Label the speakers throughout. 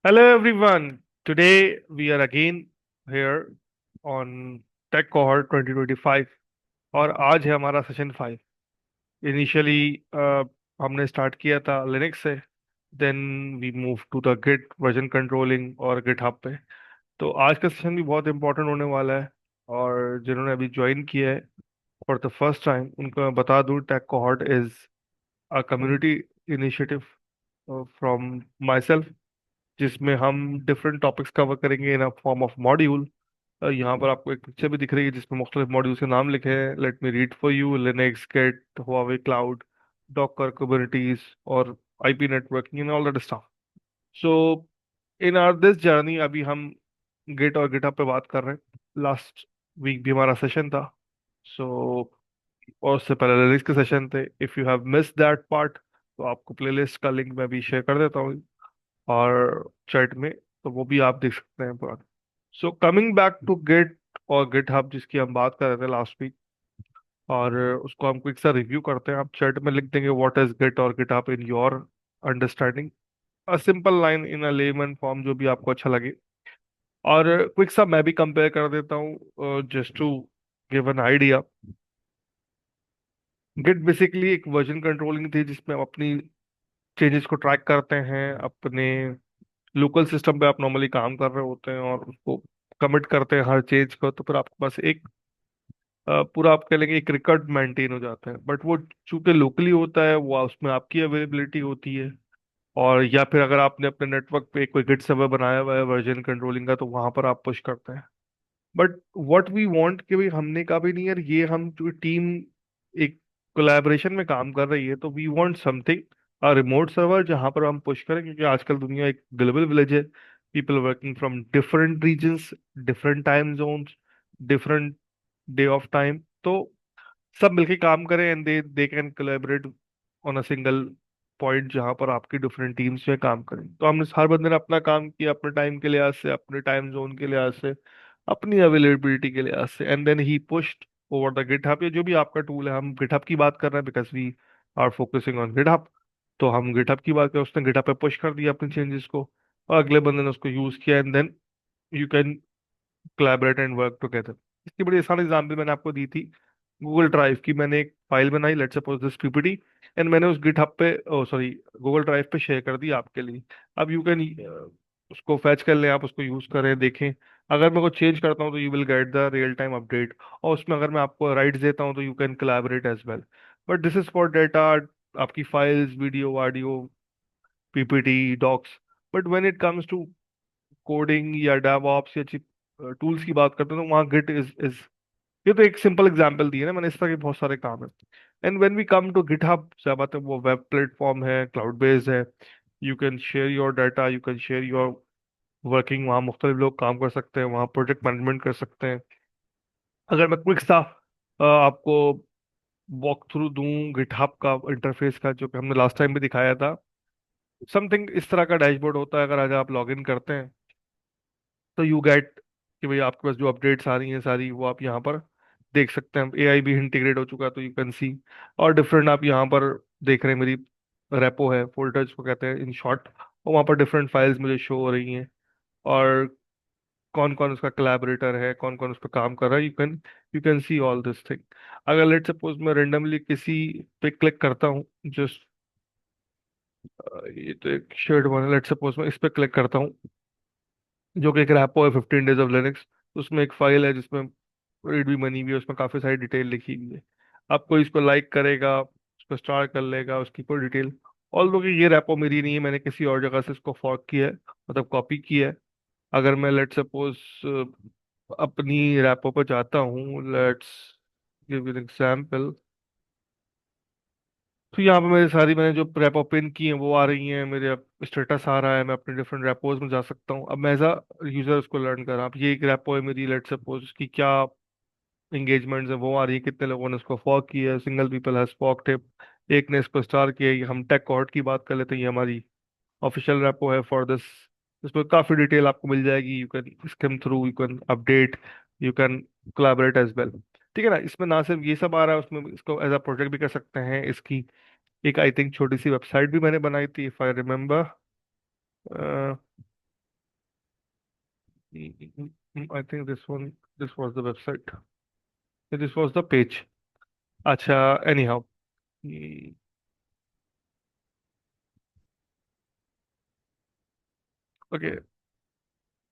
Speaker 1: Hello everyone. Today we are again here on Tech Cohort 2025 और आज है हमारा सेशन 5। इनिशियली हमने स्टार्ट किया था लिनक्स से, then we move to the git version controlling और गिटहब पे। तो आज का सेशन भी बहुत इंपॉर्टेंट होने वाला है। और जिन्होंने अभी ज्वाइन किया है फॉर द फर्स्ट टाइम उनको मैं बता दूं, tech cohort is a community initiative from myself, जिसमें हम डिफरेंट टॉपिक्स कवर करेंगे in a form of module. यहाँ पर आपको एक पिक्चर भी दिख रही है जिसमें मुख्तलिफ मॉड्यूल्स के नाम लिखे हैं। Let me read for you: Linux, Git, Huawei Cloud, Docker, Kubernetes और IP networking and all that stuff. So in our this journey अभी हम गिट और गिटहब पे बात कर रहे हैं। लास्ट वीक भी हमारा सेशन था। सो और उससे पहले लिनक्स के सेशन थे। If you have miss that part तो आपको प्लेलिस्ट का लिंक मैं भी शेयर कर देता हूँ और चैट में, तो वो भी आप देख सकते हैं पूरा। So coming back to git और गिटहब जिसकी हम बात कर रहे थे लास्ट वीक, और उसको हम क्विक सा रिव्यू करते हैं। आप चैट में लिख देंगे व्हाट इज गिट और GitHub in your understanding, a simple line in a lemon form, जो भी आपको अच्छा लगे। और क्विक सा मैं भी कंपेयर कर देता हूँ just to give an idea. Git basically एक वर्जन कंट्रोलिंग थी जिसमें हम अपनी चेंजेस को ट्रैक करते हैं। अपने लोकल सिस्टम पे आप नॉर्मली काम कर रहे होते हैं और उसको कमिट करते हैं हर चेंज को, तो फिर आपके पास एक पूरा आप कह लेंगे एक रिकॉर्ड मेंटेन हो जाता है। बट वो चूंकि लोकली होता है, वो उसमें आपकी अवेलेबिलिटी होती है। और या फिर अगर आपने अपने नेटवर्क पे कोई गिट सर्वर बनाया हुआ है वर्जन कंट्रोलिंग का, तो वहां पर आप पुश करते हैं। बट व्हाट वी वांट कि भाई हमने कहा भी नहीं यार, ये हम जो टीम एक कोलैबोरेशन में काम कर रही है, तो we want something a remote server जहां पर हम पुश करें, क्योंकि आजकल दुनिया एक ग्लोबल विलेज है। People working from different regions, different time zones, different day of time. तो सब मिलके काम करें and they can collaborate on a single point जहां पर आपकी डिफरेंट टीम्स में काम करें। तो हमने हर बंदे ने अपना काम किया अपने टाइम के लिहाज से, अपने टाइम जोन के लिहाज से, अपनी अवेलेबिलिटी के लिहाज से, and then he pushed over the GitHub. या जो भी आपका टूल है, हम गिटहब की बात कर रहे हैं because we are focusing on GitHub. तो हम गिटहब की बात करें, उसने गिटहब पे पुश कर दिया अपने चेंजेस को और अगले बंदे ने उसको यूज किया, and then you can collaborate and work together. इसकी बड़ी आसान एग्जांपल मैंने आपको दी थी गूगल ड्राइव की। मैंने एक फाइल बनाई, let's suppose this PPT, and मैंने उस गिटहब पे, ओ सॉरी, गूगल ड्राइव पे शेयर कर दी आपके लिए। अब यू कैन उसको फैच कर लें, आप उसको यूज करें, देखें। अगर मैं कुछ चेंज करता हूँ तो you will get the real time update, और उसमें अगर मैं आपको राइट्स देता हूँ तो you can collaborate as well. But this is for data, आपकी files, video, audio, PPT, docs. But when it comes to coding या डेवऑप्स या टूल्स की बात करते हैं, तो वहाँ गिट इज ये तो एक सिंपल एग्जांपल दी है ना मैंने, इस तरह के बहुत सारे काम है। And when we come to GitHub, क्या बात है, वो वेब प्लेटफॉर्म है, क्लाउड बेस्ड है। You can share your data, you can share your working, वहाँ मुख्तलिफ लोग काम कर सकते हैं, वहाँ प्रोजेक्ट मैनेजमेंट कर सकते हैं। अगर मैं क्विक सा आपको वॉक थ्रू दूं गिटहब का इंटरफेस का, जो कि हमने लास्ट टाइम भी दिखाया था, समथिंग इस तरह का डैशबोर्ड होता है। अगर आज आप लॉग इन करते हैं तो यू गेट कि भाई आपके पास जो अपडेट्स आ रही हैं सारी, वो आप यहाँ पर देख सकते हैं। एआई भी इंटीग्रेट हो चुका है तो यू कैन सी। और डिफरेंट आप यहाँ पर देख रहे हैं, मेरी रेपो है, फोल्डर्स को कहते हैं इन शॉर्ट, और वहाँ पर डिफरेंट फाइल्स मुझे शो हो रही हैं। और कौन कौन उसका कोलैबोरेटर है, कौन कौन उस पर काम कर रहा है, you can see all this thing. अगर लेट सपोज मैं रेंडमली किसी पे क्लिक करता हूँ, जस्ट ये तो एक शेयर्ड वन है, लेट सपोज मैं इस पे क्लिक करता हूँ, जो कि एक रैपो है 15 डेज ऑफ लिनक्स। उसमें एक फाइल है जिसमें रीड भी बनी हुई है, उसमें काफी सारी डिटेल लिखी हुई है। आप कोई इसको लाइक करेगा, उसको स्टार कर लेगा, उसकी कोई डिटेल। ऑल दो कि ये रैपो मेरी नहीं है, मैंने किसी और जगह से इसको फॉर्क किया है, मतलब कॉपी किया है। अगर मैं लेट सपोज अपनी रैपो पर जाता हूँ, लेट्स गिव एन एग्जांपल, तो यहाँ पे मेरी सारी, मैंने जो रैपो पिन की है वो आ रही हैं, मेरे स्टेटस आ रहा है, मैं अपने डिफरेंट रैपोज में जा सकता हूँ। अब मैं एज अ यूजर उसको लर्न कर रहा हूँ। अब ये एक रैपो है मेरी, लेट सपोज उसकी क्या एंगेजमेंट्स है वो आ रही है, कितने लोगों ने उसको फॉक किया है, single people has fogged it, एक ने इसको स्टार किया है। ये हम टेक कोहॉर्ट की बात कर लेते हैं, ये हमारी ऑफिशियल रेपो है फॉर दिस। इसमें काफी डिटेल आपको मिल जाएगी, you can skim through, you can update, you can collaborate as well. ठीक है ना। इसमें ना सिर्फ ये सब आ रहा है, उसमें इसको एज अ प्रोजेक्ट भी कर सकते हैं। इसकी एक आई थिंक छोटी सी वेबसाइट भी मैंने बनाई थी, if I remember. I think this was the website. This was the page. अच्छा, anyhow. Okay,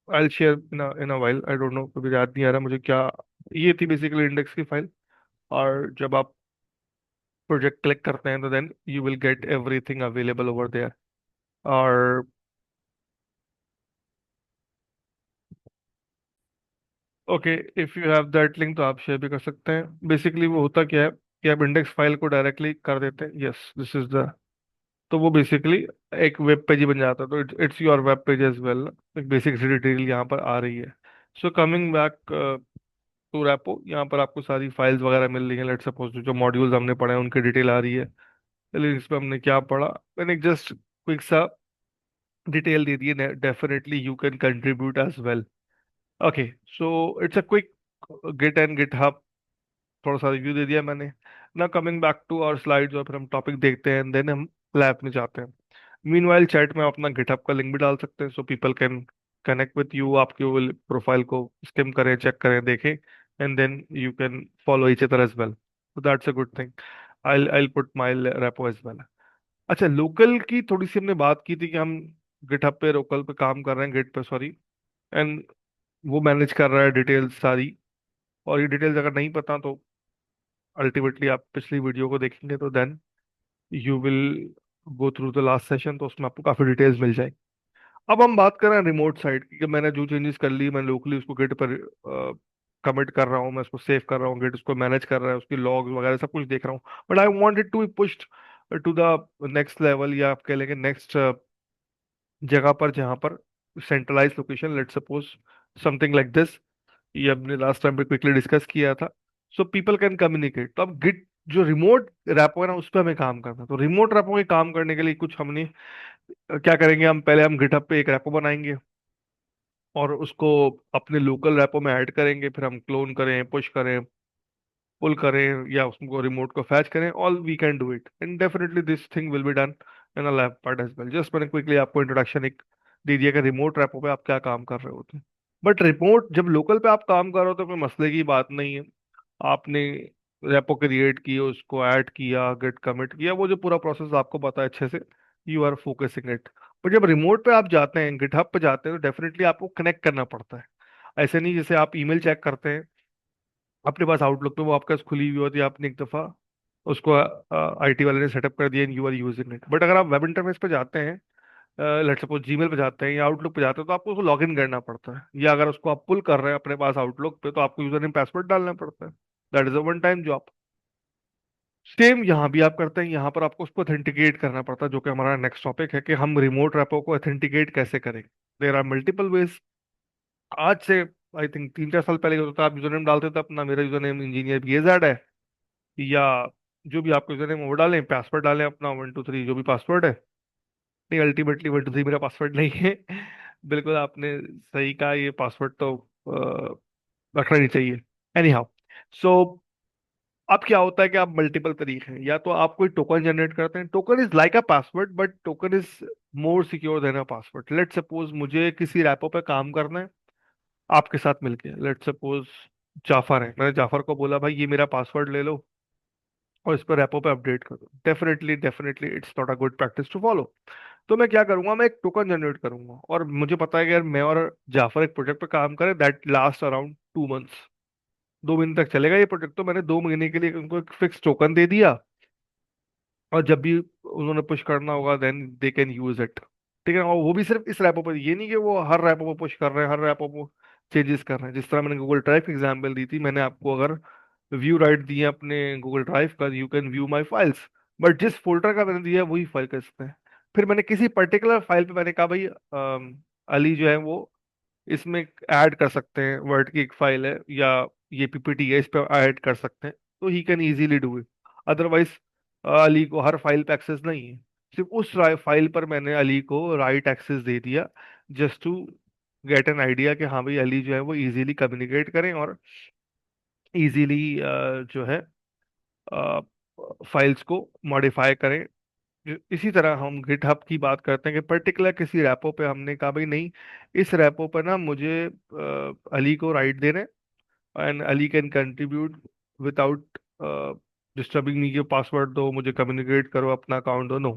Speaker 1: I'll share in a while. I don't know, कभी याद नहीं आ रहा मुझे क्या। ये थी बेसिकली इंडेक्स की फाइल। और जब आप प्रोजेक्ट क्लिक करते हैं तो then you will get everything available over there. और okay, if you have that link तो आप शेयर भी कर सकते हैं। बेसिकली वो होता क्या है कि आप इंडेक्स फाइल को डायरेक्टली कर देते हैं, यस दिस इज द। तो वो बेसिकली एक वेब पेज ही बन जाता है, तो it's your web page as well. एक बेसिक सी डिटेल यहाँ पर आ रही है। So coming back to repo, यहाँ पर आपको सारी फाइल्स वगैरह मिल रही है। लेट्स सपोज जो मॉड्यूल्स हमने पढ़े हैं उनकी डिटेल आ रही है। चलिए, इस पे हमने क्या पढ़ा, मैंने जस्ट क्विक सा डिटेल दे दी है। Definitely you can contribute as well. Okay, so it's a quick git and GitHub, थोड़ा सा रिव्यू दे दिया मैंने। ना coming back to our slides, और फिर हम टॉपिक देखते हैं देन हम लैब में जाते हैं। मीनवाइल चैट में आप अपना गिटहब का लिंक भी डाल सकते हैं, so people can connect with you, आपके प्रोफाइल को स्किम करें, चेक करें, देखें, and then you can follow each other as well. So that's a good thing. I put my repo as well. अच्छा, लोकल की थोड़ी सी हमने बात की थी कि हम गिटहब पे लोकल पे काम कर रहे हैं, गिट पे सॉरी। एंड वो मैनेज कर रहा है डिटेल्स सारी। और ये डिटेल्स अगर नहीं पता तो अल्टीमेटली आप पिछली वीडियो को देखेंगे तो then you will go through the last session, तो उसमें आपको काफी डिटेल्स मिल जाएगी। अब हम बात कर रहे हैं रिमोट साइड की, कि मैंने जो चेंजेस कर ली, मैं लोकली उसको गिट पर कमिट कर रहा हूँ, मैं उसको सेव कर रहा हूँ, गिट उसको मैनेज कर रहा है, उसकी लॉग्स वगैरह सब कुछ देख रहा हूँ। But I wanted to pushed to the next level, या आप कह लेंगे नेक्स्ट जगह पर, जहाँ पर centralize location, let suppose something like this. ये हमने लास्ट टाइम पे क्विकली डिस्कस किया था। So people can communicate. तो अब गिट जो रिमोट रैपो है ना, उस पर हमें काम करना है। तो रिमोट रैपो के काम करने के लिए कुछ हमने क्या करेंगे, हम पहले हम गिटहब पे एक रैपो बनाएंगे और उसको अपने लोकल रैपो में ऐड करेंगे। फिर हम क्लोन करें, पुश करें, पुल करें, या उसको रिमोट को फैच करें, all we can do it, and definitely this thing will be done in a lab part as well. Just मैंने क्विकली आपको इंट्रोडक्शन एक दे दिया कि रिमोट रैपो पे आप क्या काम कर रहे होते हैं। बट रिमोट जब लोकल पे आप काम कर रहे हो तो कोई मसले की बात नहीं है। आपने रेपो क्रिएट की, उसको ऐड किया, गेट कमिट किया, वो जो पूरा प्रोसेस आपको पता है अच्छे से, यू आर फोकसिंग इट। पर जब रिमोट पे आप जाते हैं, गिटहब पे जाते हैं, तो डेफिनेटली आपको कनेक्ट करना पड़ता है। ऐसे नहीं जैसे आप ईमेल चेक करते हैं अपने पास आउटलुक पे, वो आपके पास खुली हुई होती है, आपने एक दफ़ा उसको आईटी वाले ने सेटअप कर दिया and you are using it. But अगर आप वेब इंटरफेस पे जाते हैं, लेट सपोज जीमेल पे जाते हैं या आउटलुक पे जाते हैं, तो आपको उसको लॉग इन करना पड़ता है। या अगर उसको आप पुल कर रहे हैं अपने पास आउटलुक पे, तो आपको यूजर नेम पासवर्ड डालना पड़ता है। That is a one time job. Same यहाँ भी आप करते हैं, यहाँ पर आपको उसको ऑथेंटिकेट करना पड़ता है, जो कि हमारा नेक्स्ट टॉपिक है कि हम रिमोट रेपो को ऑथेंटिकेट कैसे करें। There are multiple ways. आज से आई थिंक 3-4 साल पहले होता था, आप यूजर नेम डालते थे अपना, मेरा यूजर नेम इंजीनियर BAZ है, या जो भी आपका यूजर नेम वो डालें, पासवर्ड डालें अपना 123 जो भी पासवर्ड है। नहीं, अल्टीमेटली 123 मेरा पासवर्ड नहीं है। बिल्कुल आपने सही कहा, ये पासवर्ड तो रखना नहीं चाहिए। एनी हाउ, सो अब क्या होता है कि आप मल्टीपल तरीके हैं, या तो आप कोई टोकन जनरेट करते हैं। Token is like a password, but token is more secure than a password. Let suppose मुझे किसी रैपो पे काम करना है आपके साथ मिलके। लेट सपोज जाफर है, मैंने जाफर को बोला भाई ये मेरा पासवर्ड ले लो और इस पर रैपो पे अपडेट कर दो। Definitely definitely it's not a good practice to follow. तो मैं क्या करूंगा, मैं एक टोकन जनरेट करूंगा, और मुझे पता है कि यार मैं और जाफर एक प्रोजेक्ट पे काम करें दैट लास्ट अराउंड 2 मंथ्स। 2 महीने तक चलेगा ये प्रोजेक्ट, तो मैंने 2 महीने के लिए उनको एक फिक्स टोकन दे दिया। और जब भी उन्होंने पुश करना होगा then they can use it. ठीक है, और वो भी सिर्फ इस रैपो पर, ये नहीं कि वो हर रैपो पर पुश कर रहे हैं, हर रैपो पर चेंजेस कर रहे हैं। जिस तरह मैंने गूगल ड्राइव की एग्जांपल दी थी, मैंने आपको अगर व्यू राइट दिए अपने गूगल ड्राइव का, you can view my files, but जिस फोल्डर का मैंने दिया है वही फाइल कर सकते हैं। फिर मैंने किसी पर्टिकुलर फाइल पे मैंने कहा भाई अली जो है वो इसमें ऐड कर सकते हैं, वर्ड की एक फाइल है या ये PPT है, इस पे ऐड कर सकते हैं, तो he can easily do it. Otherwise Ali को हर फाइल पे एक्सेस नहीं है। सिर्फ उस फाइल पर मैंने अली को राइट एक्सेस दे दिया, just to get an idea कि हाँ भाई अली जो है वो इजीली कम्युनिकेट करें और इजीली जो है फाइल्स को मॉडिफाई करें, इसी तरह हम गिटहब की बात करते हैं कि पर्टिकुलर किसी रैपो पे हमने कहा भाई नहीं, इस रैपो पर ना मुझे अली को राइट देने, and Ali can contribute without disturbing me, के पासवर्ड दो मुझे, कम्युनिकेट करो, अपना अकाउंट दो। नो,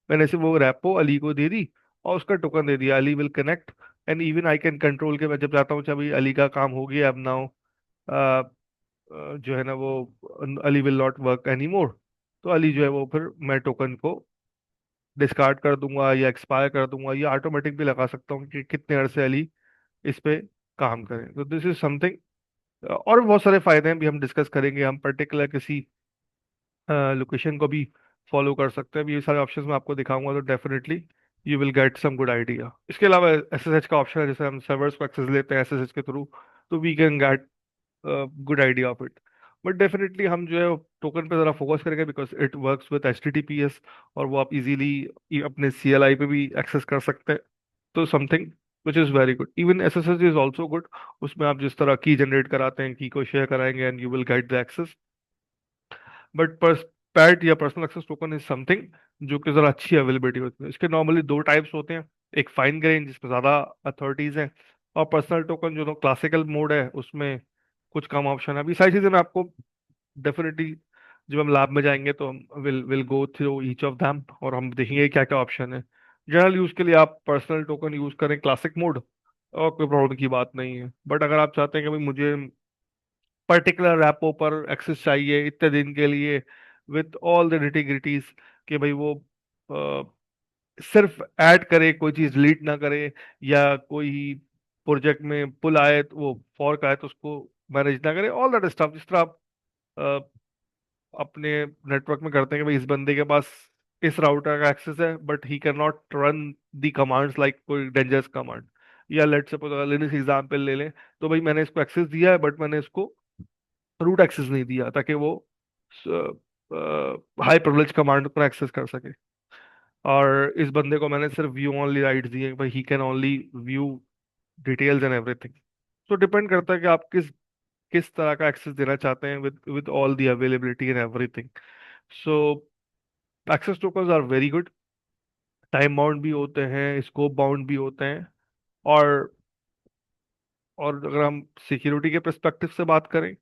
Speaker 1: मैंने सिर्फ वो रेपो अली को दे दी और उसका टोकन दे दिया, Ali will connect, and even I can control के मैं जब चाहता हूँ अच्छा भाई अली का काम हो गया अब नाउ, जो है ना वो Ali will not work any more, तो अली जो है वो फिर मैं टोकन को डिस्कार्ड कर दूंगा या एक्सपायर कर दूंगा या ऑटोमेटिक भी लगा सकता हूँ कि कितने अरसे अली इस पे काम करें। तो दिस इज समथिंग, और भी बहुत सारे फायदे हैं भी हम डिस्कस करेंगे, हम पर्टिकुलर किसी लोकेशन को भी फॉलो कर सकते हैं। अब ये सारे ऑप्शंस मैं आपको दिखाऊंगा तो definitely you will get some good idea. इसके अलावा एसएसएच का ऑप्शन है, जैसे हम सर्वर्स को एक्सेस लेते हैं एसएसएच के थ्रू, तो we can get good idea of it. But definitely हम जो है टोकन पे ज़रा फोकस करेंगे because it works with HTTPS, और वो आप इजीली अपने सीएलआई पे भी एक्सेस कर सकते हैं। तो something which is very good, even SSH is also good. उसमें आप जिस तरह की जनरेट कराते हैं, की को शेयर कराएंगे and you will get the access. But PAT या personal access token is something जो कि जरा अच्छी अवेलेबिलिटी होती है। इसके नॉर्मली दो टाइप्स होते हैं, एक फाइन ग्रेन जिसमें ज्यादा अथॉरिटीज हैं, और पर्सनल टोकन जो क्लासिकल मोड है उसमें कुछ कम ऑप्शन है। अभी सारी चीजें मैं आपको डेफिनेटली जब हम लैब में जाएंगे तो हम will go through each of them और हम देखेंगे क्या क्या ऑप्शन है। जनरल यूज के लिए आप पर्सनल टोकन यूज करें क्लासिक मोड, और कोई प्रॉब्लम की बात नहीं है। बट अगर आप चाहते हैं कि भाई मुझे पर्टिकुलर रैपो पर एक्सेस चाहिए इतने दिन के लिए विथ ऑल द निटी, कि भाई वो सिर्फ ऐड करे, कोई चीज डिलीट ना करे, या कोई प्रोजेक्ट में पुल आए तो वो फॉर्क आए तो उसको मैनेज ना करे, ऑल दैट स्टफ जिस तरह आप अपने नेटवर्क में करते हैं कि भाई इस बंदे के पास इस राउटर का एक्सेस है but he can not run the commands like कोई डेंजरस कमांड। या लेट्स सपोज अगर लिनक्स एग्जाम्पल ले लें, तो भाई मैंने इसको एक्सेस दिया है बट मैंने इसको रूट एक्सेस नहीं दिया ताकि वो हाई प्रिविलेज कमांड पर एक्सेस कर सके। और इस बंदे को मैंने सिर्फ व्यू ओनली राइट्स दिए, भाई he can only view details and everything. तो डिपेंड करता है कि आप किस किस तरह का एक्सेस देना चाहते हैं with with all the availability and everything. So access tokens are very good, time bound भी होते हैं, स्कोप बाउंड भी होते हैं। और अगर हम सिक्योरिटी के पर्सपेक्टिव से बात करें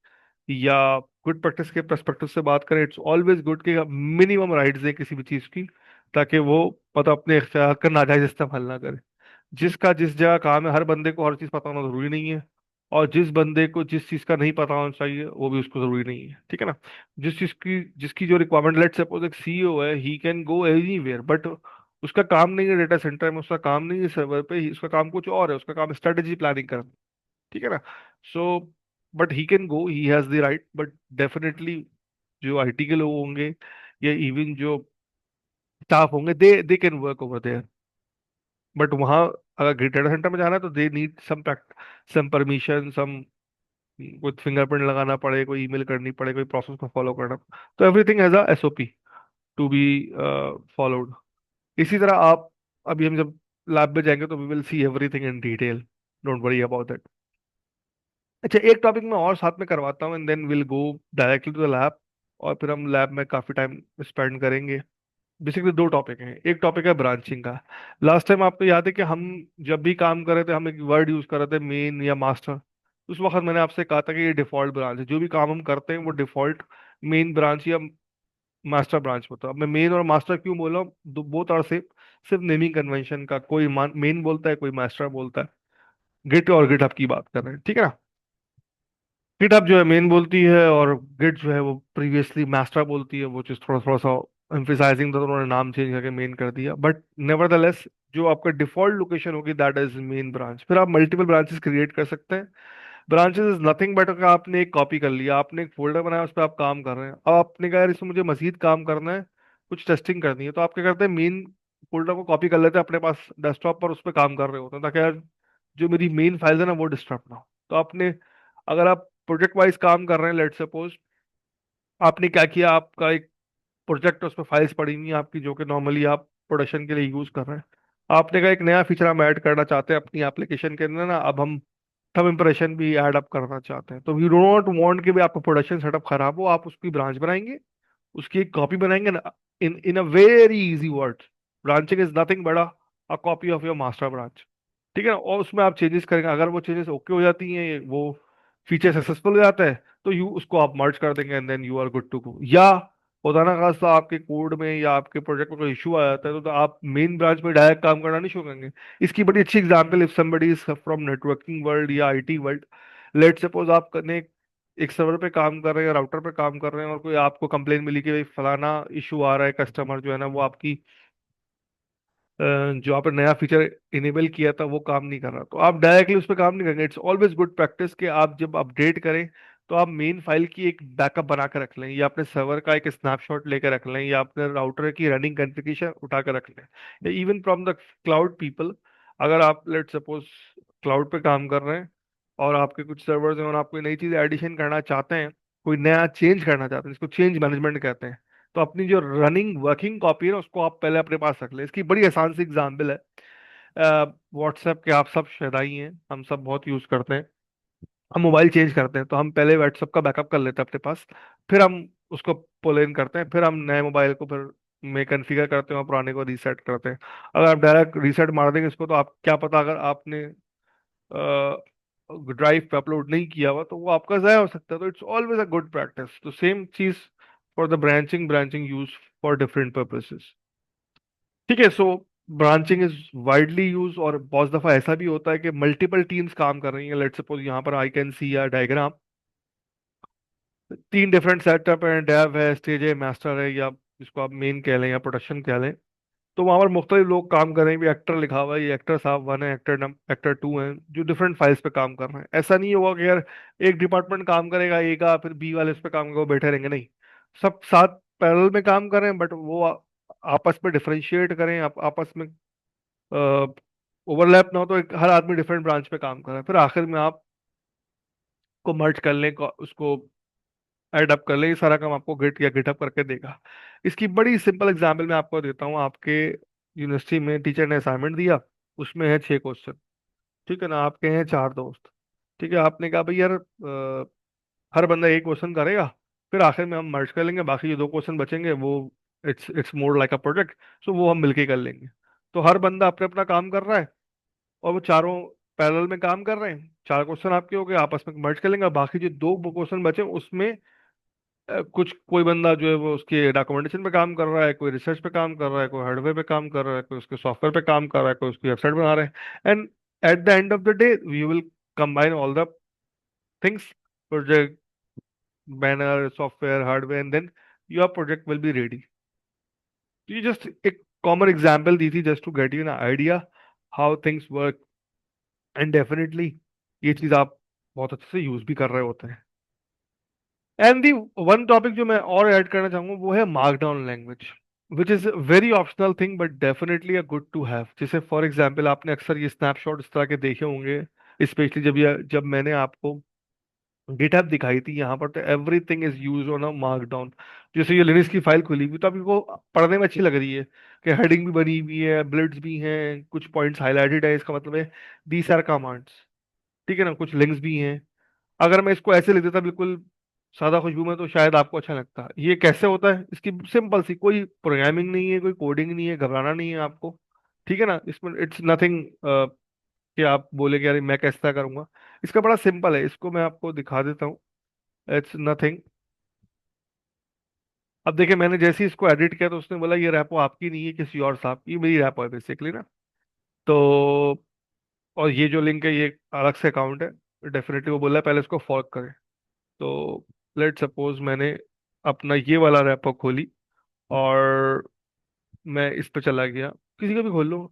Speaker 1: या गुड प्रैक्टिस के पर्सपेक्टिव से बात करें, इट्स ऑलवेज गुड कि मिनिमम राइट्स दें किसी भी चीज़ की, ताकि वो मतलब अपने इख्तियार का नाजायज इस्तेमाल ना करे। जिसका जिस जगह काम है, हर बंदे को हर चीज़ पता होना जरूरी नहीं है, और जिस बंदे को जिस चीज़ का नहीं पता होना चाहिए वो भी उसको जरूरी नहीं है, ठीक है ना। जिस चीज़ की जिसकी जो रिक्वायरमेंट, लेट्स सपोज एक सीईओ है, ही कैन गो एनीवेयर, बट उसका काम नहीं है डेटा सेंटर में, उसका काम नहीं है सर्वर पे, उसका काम कुछ और है, उसका काम स्ट्रेटेजी प्लानिंग करना, ठीक है ना। So but he can go, he has the right, but definitely जो आईटी के लोग होंगे या इवन जो स्टाफ होंगे, they can work over there. But वहाँ अगर डेटा सेंटर में जाना है तो दे नीड सम परमिशन, सम कुछ फिंगरप्रिंट लगाना पड़े, कोई ईमेल करनी पड़े, कोई प्रोसेस को फॉलो करना। तो everything has a SOP to be followed. इसी तरह आप, अभी हम जब लैब में जाएंगे तो we will see everything in detail, don't worry about that. अच्छा, एक टॉपिक मैं और साथ में करवाता हूँ and then will go directly to the lab, और फिर हम लैब में काफी टाइम स्पेंड करेंगे। बेसिकली दो टॉपिक हैं, एक टॉपिक है ब्रांचिंग का। लास्ट टाइम आपको याद है कि हम जब भी काम कर रहे थे हम एक वर्ड यूज कर रहे थे, मेन या मास्टर। उस वक्त मैंने आपसे कहा था कि ये डिफॉल्ट ब्रांच है, जो भी काम हम करते हैं वो डिफॉल्ट मेन ब्रांच या मास्टर ब्रांच होता है। अब मैं मेन और मास्टर क्यों बोल रहा हूँ, बोथ आर सेम, सिर्फ नेमिंग कन्वेंशन का, कोई मेन बोलता है कोई मास्टर बोलता है। गिट और गिटहब की बात कर रहे हैं, ठीक है ना। गिटहब जो है मेन बोलती है और गिट जो है वो प्रीवियसली मास्टर बोलती है, वो चीज थोड़ा थोड़ा सा एम्फिसाइजिंग था तो उन्होंने नाम चेंज करके मेन कर दिया। बट नेवरदलेस जो आपका डिफॉल्ट लोकेशन होगी दैट इज मेन ब्रांच। फिर आप मल्टीपल ब्रांचेस क्रिएट कर सकते हैं। ब्रांचेस इज नथिंग बट अगर आपने एक कॉपी कर लिया, आपने एक फोल्डर बनाया, उस पर आप काम कर रहे हैं, अब आपने कहा यार इसमें मुझे मजीद काम करना है, कुछ टेस्टिंग करनी है, तो आप क्या करते हैं, मेन फोल्डर को कॉपी कर लेते हैं अपने पास डेस्कटॉप पर, उस पर काम कर रहे होते हैं ताकि यार जो मेरी मेन फाइल है ना वो डिस्टर्ब ना हो। तो आपने, अगर आप प्रोजेक्ट वाइज काम कर रहे हैं, लेट सपोज आपने क्या किया, आपका एक प्रोजेक्ट है, उस पर फाइल्स पड़ी हुई हैं आपकी जो कि नॉर्मली आप प्रोडक्शन के लिए यूज कर रहे हैं। आपने कहा एक नया फीचर हम ऐड करना चाहते हैं अपनी एप्लीकेशन के अंदर ना, अब हम थंब इम्प्रेशन भी ऐड अप करना चाहते हैं, तो वी डोंट वांट कि भी आपका प्रोडक्शन सेटअप खराब हो, आप उसकी ब्रांच बनाएंगे, उसकी एक कॉपी बनाएंगे ना, in a very easy words, branching is nothing बड़ा a copy of your master branch. ठीक है ना, और उसमें आप चेंजेस करेंगे, अगर वो चेंजेस ओके हो जाती हैं, वो फीचर सक्सेसफुल हो जाता है, तो यू उसको आप मर्ज कर देंगे and then you are good to go. या खुदा ना खास्ता आपके कोड में या आपके प्रोजेक्ट में कोई इशू आ जाता है, तो आप मेन ब्रांच में डायरेक्ट काम करना नहीं शुरू करेंगे। इसकी बड़ी अच्छी example, if somebody is from networking world या आईटी वर्ल्ड, लेट सपोज आप करने एक सर्वर पे काम कर रहे हैं या राउटर पे काम कर रहे हैं, और कोई आपको कंप्लेन मिली कि भाई फलाना इशू आ रहा है, कस्टमर जो है ना वो आपकी जो आपने नया फीचर इनेबल किया था वो काम नहीं कर रहा, तो आप डायरेक्टली उस पर काम नहीं करेंगे। इट्स ऑलवेज गुड प्रैक्टिस कि आप जब अपडेट करें तो आप मेन फाइल की एक बैकअप बना कर रख लें, या अपने सर्वर का एक स्नैपशॉट लेकर रख लें, या अपने राउटर की रनिंग कॉन्फ़िगरेशन उठा कर रख लें, या even from the cloud people. अगर आप लेट सपोज क्लाउड पे काम कर रहे हैं और आपके कुछ सर्वर्स हैं और आप कोई नई चीज़ एडिशन करना चाहते हैं, कोई नया चेंज करना चाहते हैं, जिसको चेंज मैनेजमेंट कहते हैं, तो अपनी जो रनिंग वर्किंग कॉपी है ना उसको आप पहले अपने पास रख लें। इसकी बड़ी आसान सी एग्जांपल है, व्हाट्सएप के आप सब शैदाई हैं, हम सब बहुत यूज करते हैं। हम मोबाइल चेंज करते हैं तो हम पहले व्हाट्सएप का बैकअप कर लेते हैं अपने पास, फिर हम उसको पुल इन करते हैं, फिर हम नए मोबाइल को फिर में कॉन्फ़िगर करते हैं और पुराने को रीसेट करते हैं। अगर आप डायरेक्ट रीसेट मार देंगे इसको, तो आप क्या पता अगर आपने ड्राइव पे अपलोड नहीं किया हुआ तो वो आपका ज़ाया हो सकता है। तो it's always a good practice, तो सेम चीज for the branching, branching use for different purposes. ठीक है, सो ब्रांचिंग इज वाइडली यूज, और बहुत दफा ऐसा भी होता है कि मल्टीपल टीम्स काम कर रही हैं। लेट्स सपोज यहाँ पर आई कैन सी या डायग्राम, तीन डिफरेंट सेटअप है, डेव है, स्टेज है, मास्टर है, या जिसको आप मेन कह लें या प्रोडक्शन कह लें। तो वहां पर मुख्तलिफ लोग काम कर रहे हैं, भी एक्टर लिखा हुआ है, ये एक्टर साहब वन है, एक्टर टू है, जो डिफरेंट फाइल्स पे काम कर रहे हैं। ऐसा नहीं होगा कि यार एक डिपार्टमेंट काम करेगा ए का, फिर बी वाले उस पे काम करेगा, वो बैठे रहेंगे, नहीं। सब साथ पैरेलल में काम कर रहे हैं, बट वो आपस में डिफरेंशिएट करें, आपस में ओवरलैप ना हो, तो हर आदमी डिफरेंट ब्रांच पे काम कर रहा है, फिर आखिर में आपको मर्ज कर लें, उसको ऐड अप कर ले, ये सारा काम आपको गिट या गिटअप करके देगा। इसकी बड़ी सिंपल एग्जांपल मैं आपको देता हूँ। आपके यूनिवर्सिटी में टीचर ने असाइनमेंट दिया, उसमें है 6 क्वेश्चन। ठीक है ना, आपके हैं 4 दोस्त। ठीक है, आपने कहा भाई यार हर बंदा एक क्वेश्चन करेगा, फिर आखिर में हम मर्ज कर लेंगे, बाकी जो 2 क्वेश्चन बचेंगे वो it's it's more like a project, so वो हम मिलके कर लेंगे। तो हर बंदा अपने अपना काम कर रहा है, और वो चारों पैरेलल में काम कर रहे हैं। 4 क्वेश्चन आपके हो गए, आपस में मर्ज कर लेंगे, और बाकी जो 2 क्वेश्चन बचे उसमें कुछ कोई बंदा जो है वो उसके डॉक्यूमेंटेशन पे काम कर रहा है, कोई रिसर्च पे काम कर रहा है, कोई हार्डवेयर पे काम कर रहा है, कोई उसके सॉफ्टवेयर पे काम कर रहा है, कोई उसकी वेबसाइट बना रहा है। And at the end of the day we will combine all the things, project, banner, software, hardware, and then your project will be ready. तो ये जस्ट एक कॉमन एग्जांपल दी थी just to get you an idea how things work, and definitely ये चीज आप बहुत अच्छे से यूज भी कर रहे होते हैं। एंड दी वन टॉपिक जो मैं और ऐड करना चाहूंगा वो है markdown language, which is very optional thing but definitely a good to have. जैसे फॉर एग्जांपल आपने अक्सर ये स्नैपशॉट इस तरह के देखे होंगे, स्पेशली जब मैंने आपको गिटहब दिखाई थी, यहाँ पर तो everything is use on a markdown. जैसे ये लिनक्स की फाइल खुली हुई तो आपको पढ़ने में अच्छी लग रही है कि हेडिंग भी बनी हुई है, बुलेट्स भी हैं, कुछ पॉइंट्स हाईलाइटेड है, इसका मतलब है दीस आर कमांड्स। ठीक है ना, कुछ लिंक्स भी हैं। अगर मैं इसको ऐसे लिख देता बिल्कुल सादा खुशबू में, तो शायद आपको अच्छा लगता। ये कैसे होता है, इसकी सिंपल सी, कोई प्रोग्रामिंग नहीं है, कोई कोडिंग नहीं है, घबराना नहीं है आपको। ठीक है ना, इसमें इट्स नथिंग कि आप बोले कि यार मैं कैसे करूंगा। इसका बड़ा सिंपल है, इसको मैं आपको दिखा देता हूँ। It's nothing. अब देखिए, मैंने जैसे ही इसको एडिट किया तो उसने बोला ये रैपो आपकी नहीं है, किसी और साहब की, मेरी रैपो है बेसिकली ना। तो और ये जो लिंक है ये अलग से अकाउंट है, डेफिनेटली वो बोला है पहले इसको फॉर्क करें। तो लेट सपोज मैंने अपना ये वाला रैपो खोली, और मैं इस पे चला गया, किसी का भी खोल लो,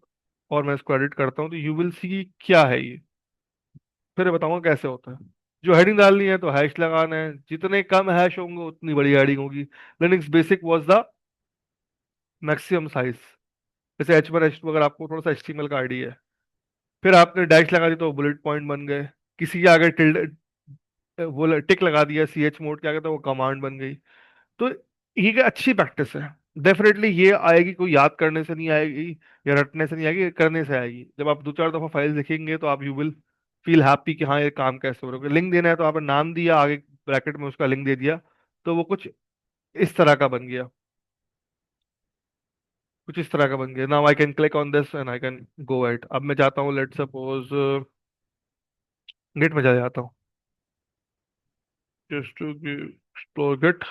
Speaker 1: और मैं इसको एडिट करता हूँ, तो यू विल सी क्या है ये। फिर बताऊंगा कैसे होता है। जो हेडिंग डालनी है तो हैश लगाना है, जितने कम हैश होंगे उतनी बड़ी हेडिंग होगी। Linux basic was the maximum size. जैसे H1 H2, अगर आपको थोड़ा सा HTML का आईडी है, फिर आपने डैश लगा दी तो बुलेट पॉइंट बन गए। किसी के आगे टिल्ड वो टिक लगा दिया CH मोड के आगे तो वो कमांड बन गई। तो ये एक अच्छी प्रैक्टिस है। डेफिनेटली ये आएगी, कोई याद करने से नहीं आएगी या रटने से नहीं आएगी, करने से आएगी। जब आप 2-4 दफा फाइल देखेंगे तो आप यू विल फील हैप्पी कि हाँ ये काम कैसे हो रहा है। लिंक देना है तो आपने नाम दिया, आगे ब्रैकेट में उसका लिंक दे दिया, तो वो कुछ इस तरह का बन गया। कुछ इस तरह का बन गया। Now I can click on this and I can go at. अब मैं जाता हूँ, लेट सपोज गिट में जा जाता हूँ, जस्ट टू एक्सप्लोर गिट।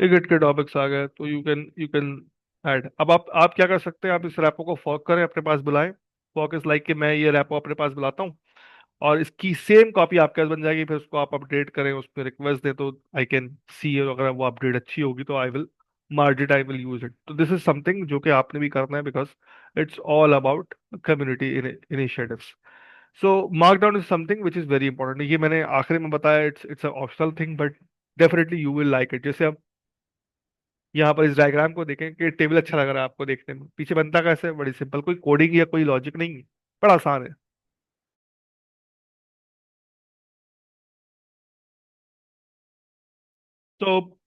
Speaker 1: ये गिट के टॉपिक्स आ गए, तो यू कैन ऐड। अब आप क्या कर सकते हैं, आप इस रैपो को फॉर्क करें, अपने पास बुलाएं। फॉर्क इज लाइक कि मैं ये रैपो अपने पास बुलाता हूँ और इसकी सेम कॉपी आपके पास बन जाएगी। फिर उसको आप अपडेट करें, उस पर रिक्वेस्ट दें तो आई कैन सी, अगर वो अपडेट अच्छी होगी तो I will Marge it, I will use it. तो दिस इज समथिंग जो कि आपने भी करना है, because it's all about community initiatives. So markdown is something which is very important. ये मैंने आखिरी में बताया, it's it's optional thing, but definitely you will like it. जैसे अब यहाँ पर इस डायग्राम को देखें कि टेबल अच्छा लग रहा है आपको देखने में, पीछे बनता कैसे है, बड़ी सिंपल, कोई कोडिंग या कोई लॉजिक नहीं है, बड़ा आसान है। तो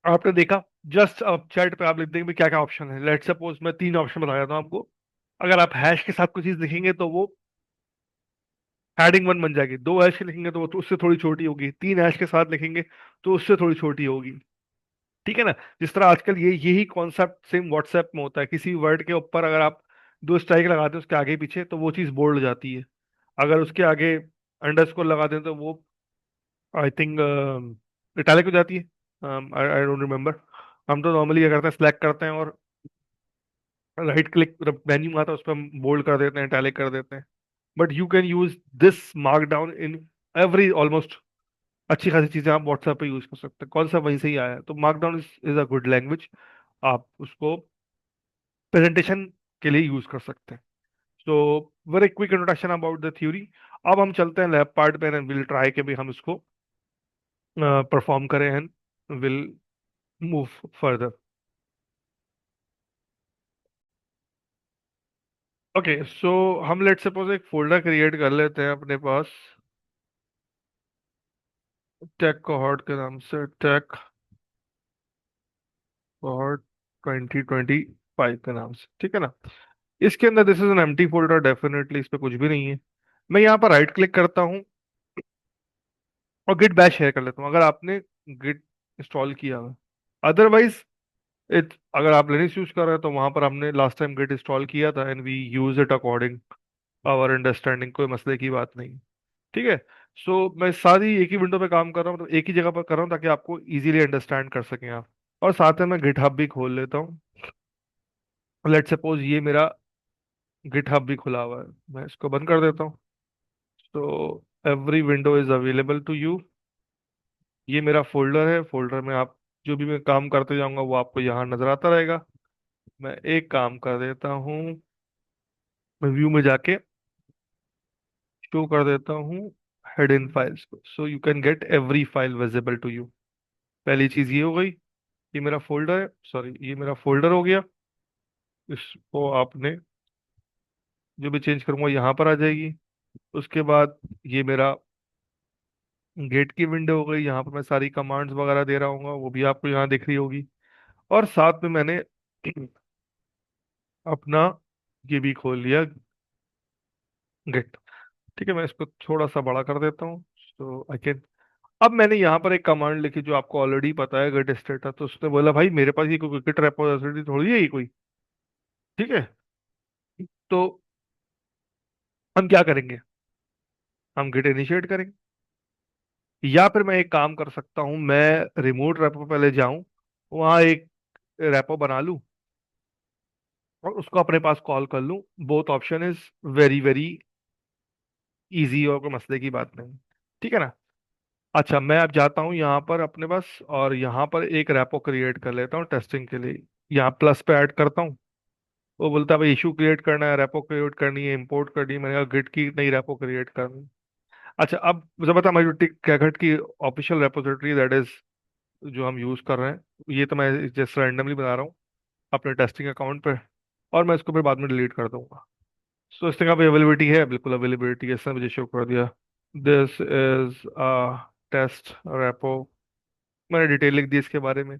Speaker 1: आपने देखा, जस्ट अब चैट पे आप लिख देंगे क्या क्या ऑप्शन है। लेट सपोज मैं तीन ऑप्शन बता देता हूँ आपको। अगर आप हैश के साथ कोई चीज लिखेंगे तो वो हैडिंग वन बन जाएगी। दो हैश के लिखेंगे तो वो तो उससे थोड़ी छोटी होगी। तीन हैश के साथ लिखेंगे तो उससे थोड़ी छोटी होगी। ठीक है ना। जिस तरह आजकल यही कॉन्सेप्ट सेम व्हाट्सएप में होता है, किसी वर्ड के ऊपर अगर आप दो स्ट्राइक लगाते हैं उसके आगे पीछे तो वो चीज बोल्ड हो जाती है। अगर उसके आगे अंडरस्कोर लगा दें तो वो आई थिंक इटैलिक हो जाती है। I don't remember. हम तो नॉर्मली क्या करते हैं, सिलेक्ट करते हैं और राइट क्लिक मेन्यू आता है, उस पर हम बोल्ड कर देते हैं, इटैलिक कर देते हैं। But you can use this markdown in every almost. अच्छी खासी चीजें आप व्हाट्सएप पे यूज कर सकते हैं, कौन सा वहीं से ही आया है। तो markdown is a good language. आप उसको प्रेजेंटेशन के लिए यूज कर सकते हैं। So very quick introduction about the theory. अब हम चलते हैं लैब पार्ट पे एंड विल ट्राई के भी हम इसको परफॉर्म करें and will move further. Okay, so हम लेट सपोज एक फोल्डर क्रिएट कर लेते हैं अपने पास, टेक कोहॉर्ट के नाम से, टेक कोहॉर्ट 2025 के नाम से, ठीक है ना। इसके अंदर this is an empty folder, definitely इस पे कुछ भी नहीं है। मैं यहाँ पर राइट क्लिक करता हूँ और गिट बैश शेयर कर लेता हूँ, अगर आपने गिट इंस्टॉल किया हुआ। अदरवाइज इट, अगर आप लिनक्स यूज कर रहे हैं तो वहां पर हमने लास्ट टाइम गिट इंस्टॉल किया था and we use it according our understanding, कोई मसले की बात नहीं। ठीक है। सो मैं सारी एक ही विंडो पे काम कर रहा हूँ, तो एक ही जगह पर कर रहा हूँ ताकि आपको इजीली अंडरस्टैंड कर सकें आप। और साथ में मैं गिटहब भी खोल लेता हूँ। लेट सपोज ये मेरा गिटहब भी खुला हुआ है, मैं इसको बंद कर देता हूँ। तो every window is available to you. ये मेरा फोल्डर है, फोल्डर में आप जो भी मैं काम करते जाऊंगा वो आपको यहाँ नजर आता रहेगा। मैं एक काम कर देता हूँ, मैं व्यू में जाके शो कर देता हूँ हेड इन फाइल्स को, so you can get every file visible to you. पहली चीज ये हो गई, ये मेरा फोल्डर है, सॉरी ये मेरा फोल्डर हो गया। इसको आपने जो भी चेंज करूंगा यहाँ पर आ जाएगी। उसके बाद ये मेरा गेट की विंडो हो गई, यहाँ पर मैं सारी कमांड्स वगैरह दे रहा हूँ वो भी आपको यहाँ दिख रही होगी। और साथ में मैंने अपना ये भी खोल लिया, गेट। ठीक है, मैं इसको थोड़ा सा बड़ा कर देता हूँ तो आई कैन। अब मैंने यहाँ पर एक कमांड लिखी जो आपको ऑलरेडी पता है, गेट स्टेटस। तो उसने बोला भाई मेरे पास ये कोई गिट रेपोजिटरी थोड़ी है ये कोई। ठीक है। तो हम क्या करेंगे, हम गिट इनिशिएट करेंगे। या फिर मैं एक काम कर सकता हूँ, मैं रिमोट रेपो पहले जाऊं, वहाँ एक रेपो बना लूं और उसको अपने पास कॉल कर लूं। Both option is very very easy और कोई मसले की बात नहीं। ठीक है ना। अच्छा, मैं अब जाता हूँ यहाँ पर अपने पास और यहाँ पर एक रेपो क्रिएट कर लेता हूँ टेस्टिंग के लिए। यहाँ प्लस पे ऐड करता हूँ। वो बोलता है भाई इशू क्रिएट करना है, रेपो क्रिएट करनी है, इंपोर्ट करनी है। मैंने कहा गिट की नई रेपो क्रिएट करनी है। अच्छा, अब मुझे बता, हमारी कैगट की ऑफिशियल रेपोजिटरी दैट इज जो हम यूज कर रहे हैं, ये तो मैं जस्ट रैंडमली बना रहा हूँ अपने टेस्टिंग अकाउंट पे, और मैं इसको फिर बाद में डिलीट कर दूंगा। सो इस तरह का अवेलेबिलिटी है, बिल्कुल अवेलेबिलिटी है, इसने मुझे शो कर दिया this is a test repo. मैंने डिटेल लिख दी इसके बारे में।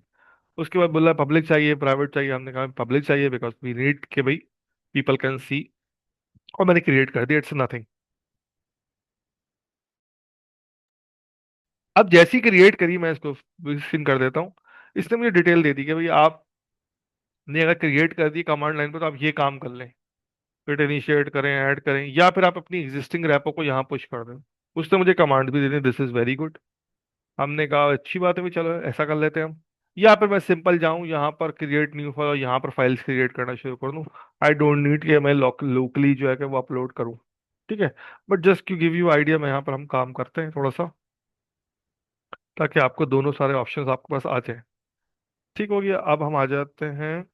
Speaker 1: उसके बाद बोला पब्लिक चाहिए प्राइवेट चाहिए, हमने कहा पब्लिक चाहिए बिकॉज वी नीड के भाई पीपल कैन सी। और मैंने क्रिएट कर दिया, इट्स नथिंग। अब जैसी क्रिएट करी मैं इसको सिन कर देता हूँ। इसने मुझे डिटेल दे दी कि भाई आप नहीं, अगर क्रिएट कर दी कमांड लाइन पे तो आप ये काम कर लें, फिर इनिशिएट करें, ऐड करें, या फिर आप अपनी एग्जिस्टिंग रैपो को यहाँ पुश कर दें। उसने मुझे कमांड भी दे दी, दिस इज वेरी गुड। हमने कहा अच्छी बात है भी, चलो ऐसा कर लेते हैं हम। या फिर मैं सिंपल जाऊं यहाँ पर क्रिएट न्यू फाइल और यहाँ पर फाइल्स क्रिएट करना शुरू कर दूं। आई डोंट नीड कि मैं लोकली जो है कि वो अपलोड करूं। ठीक है। But just to give you idea, मैं यहाँ पर हम काम करते हैं थोड़ा सा, ताकि आपको दोनों सारे ऑप्शंस आपके पास आ जाए। ठीक हो गया। अब हम आ जाते हैं,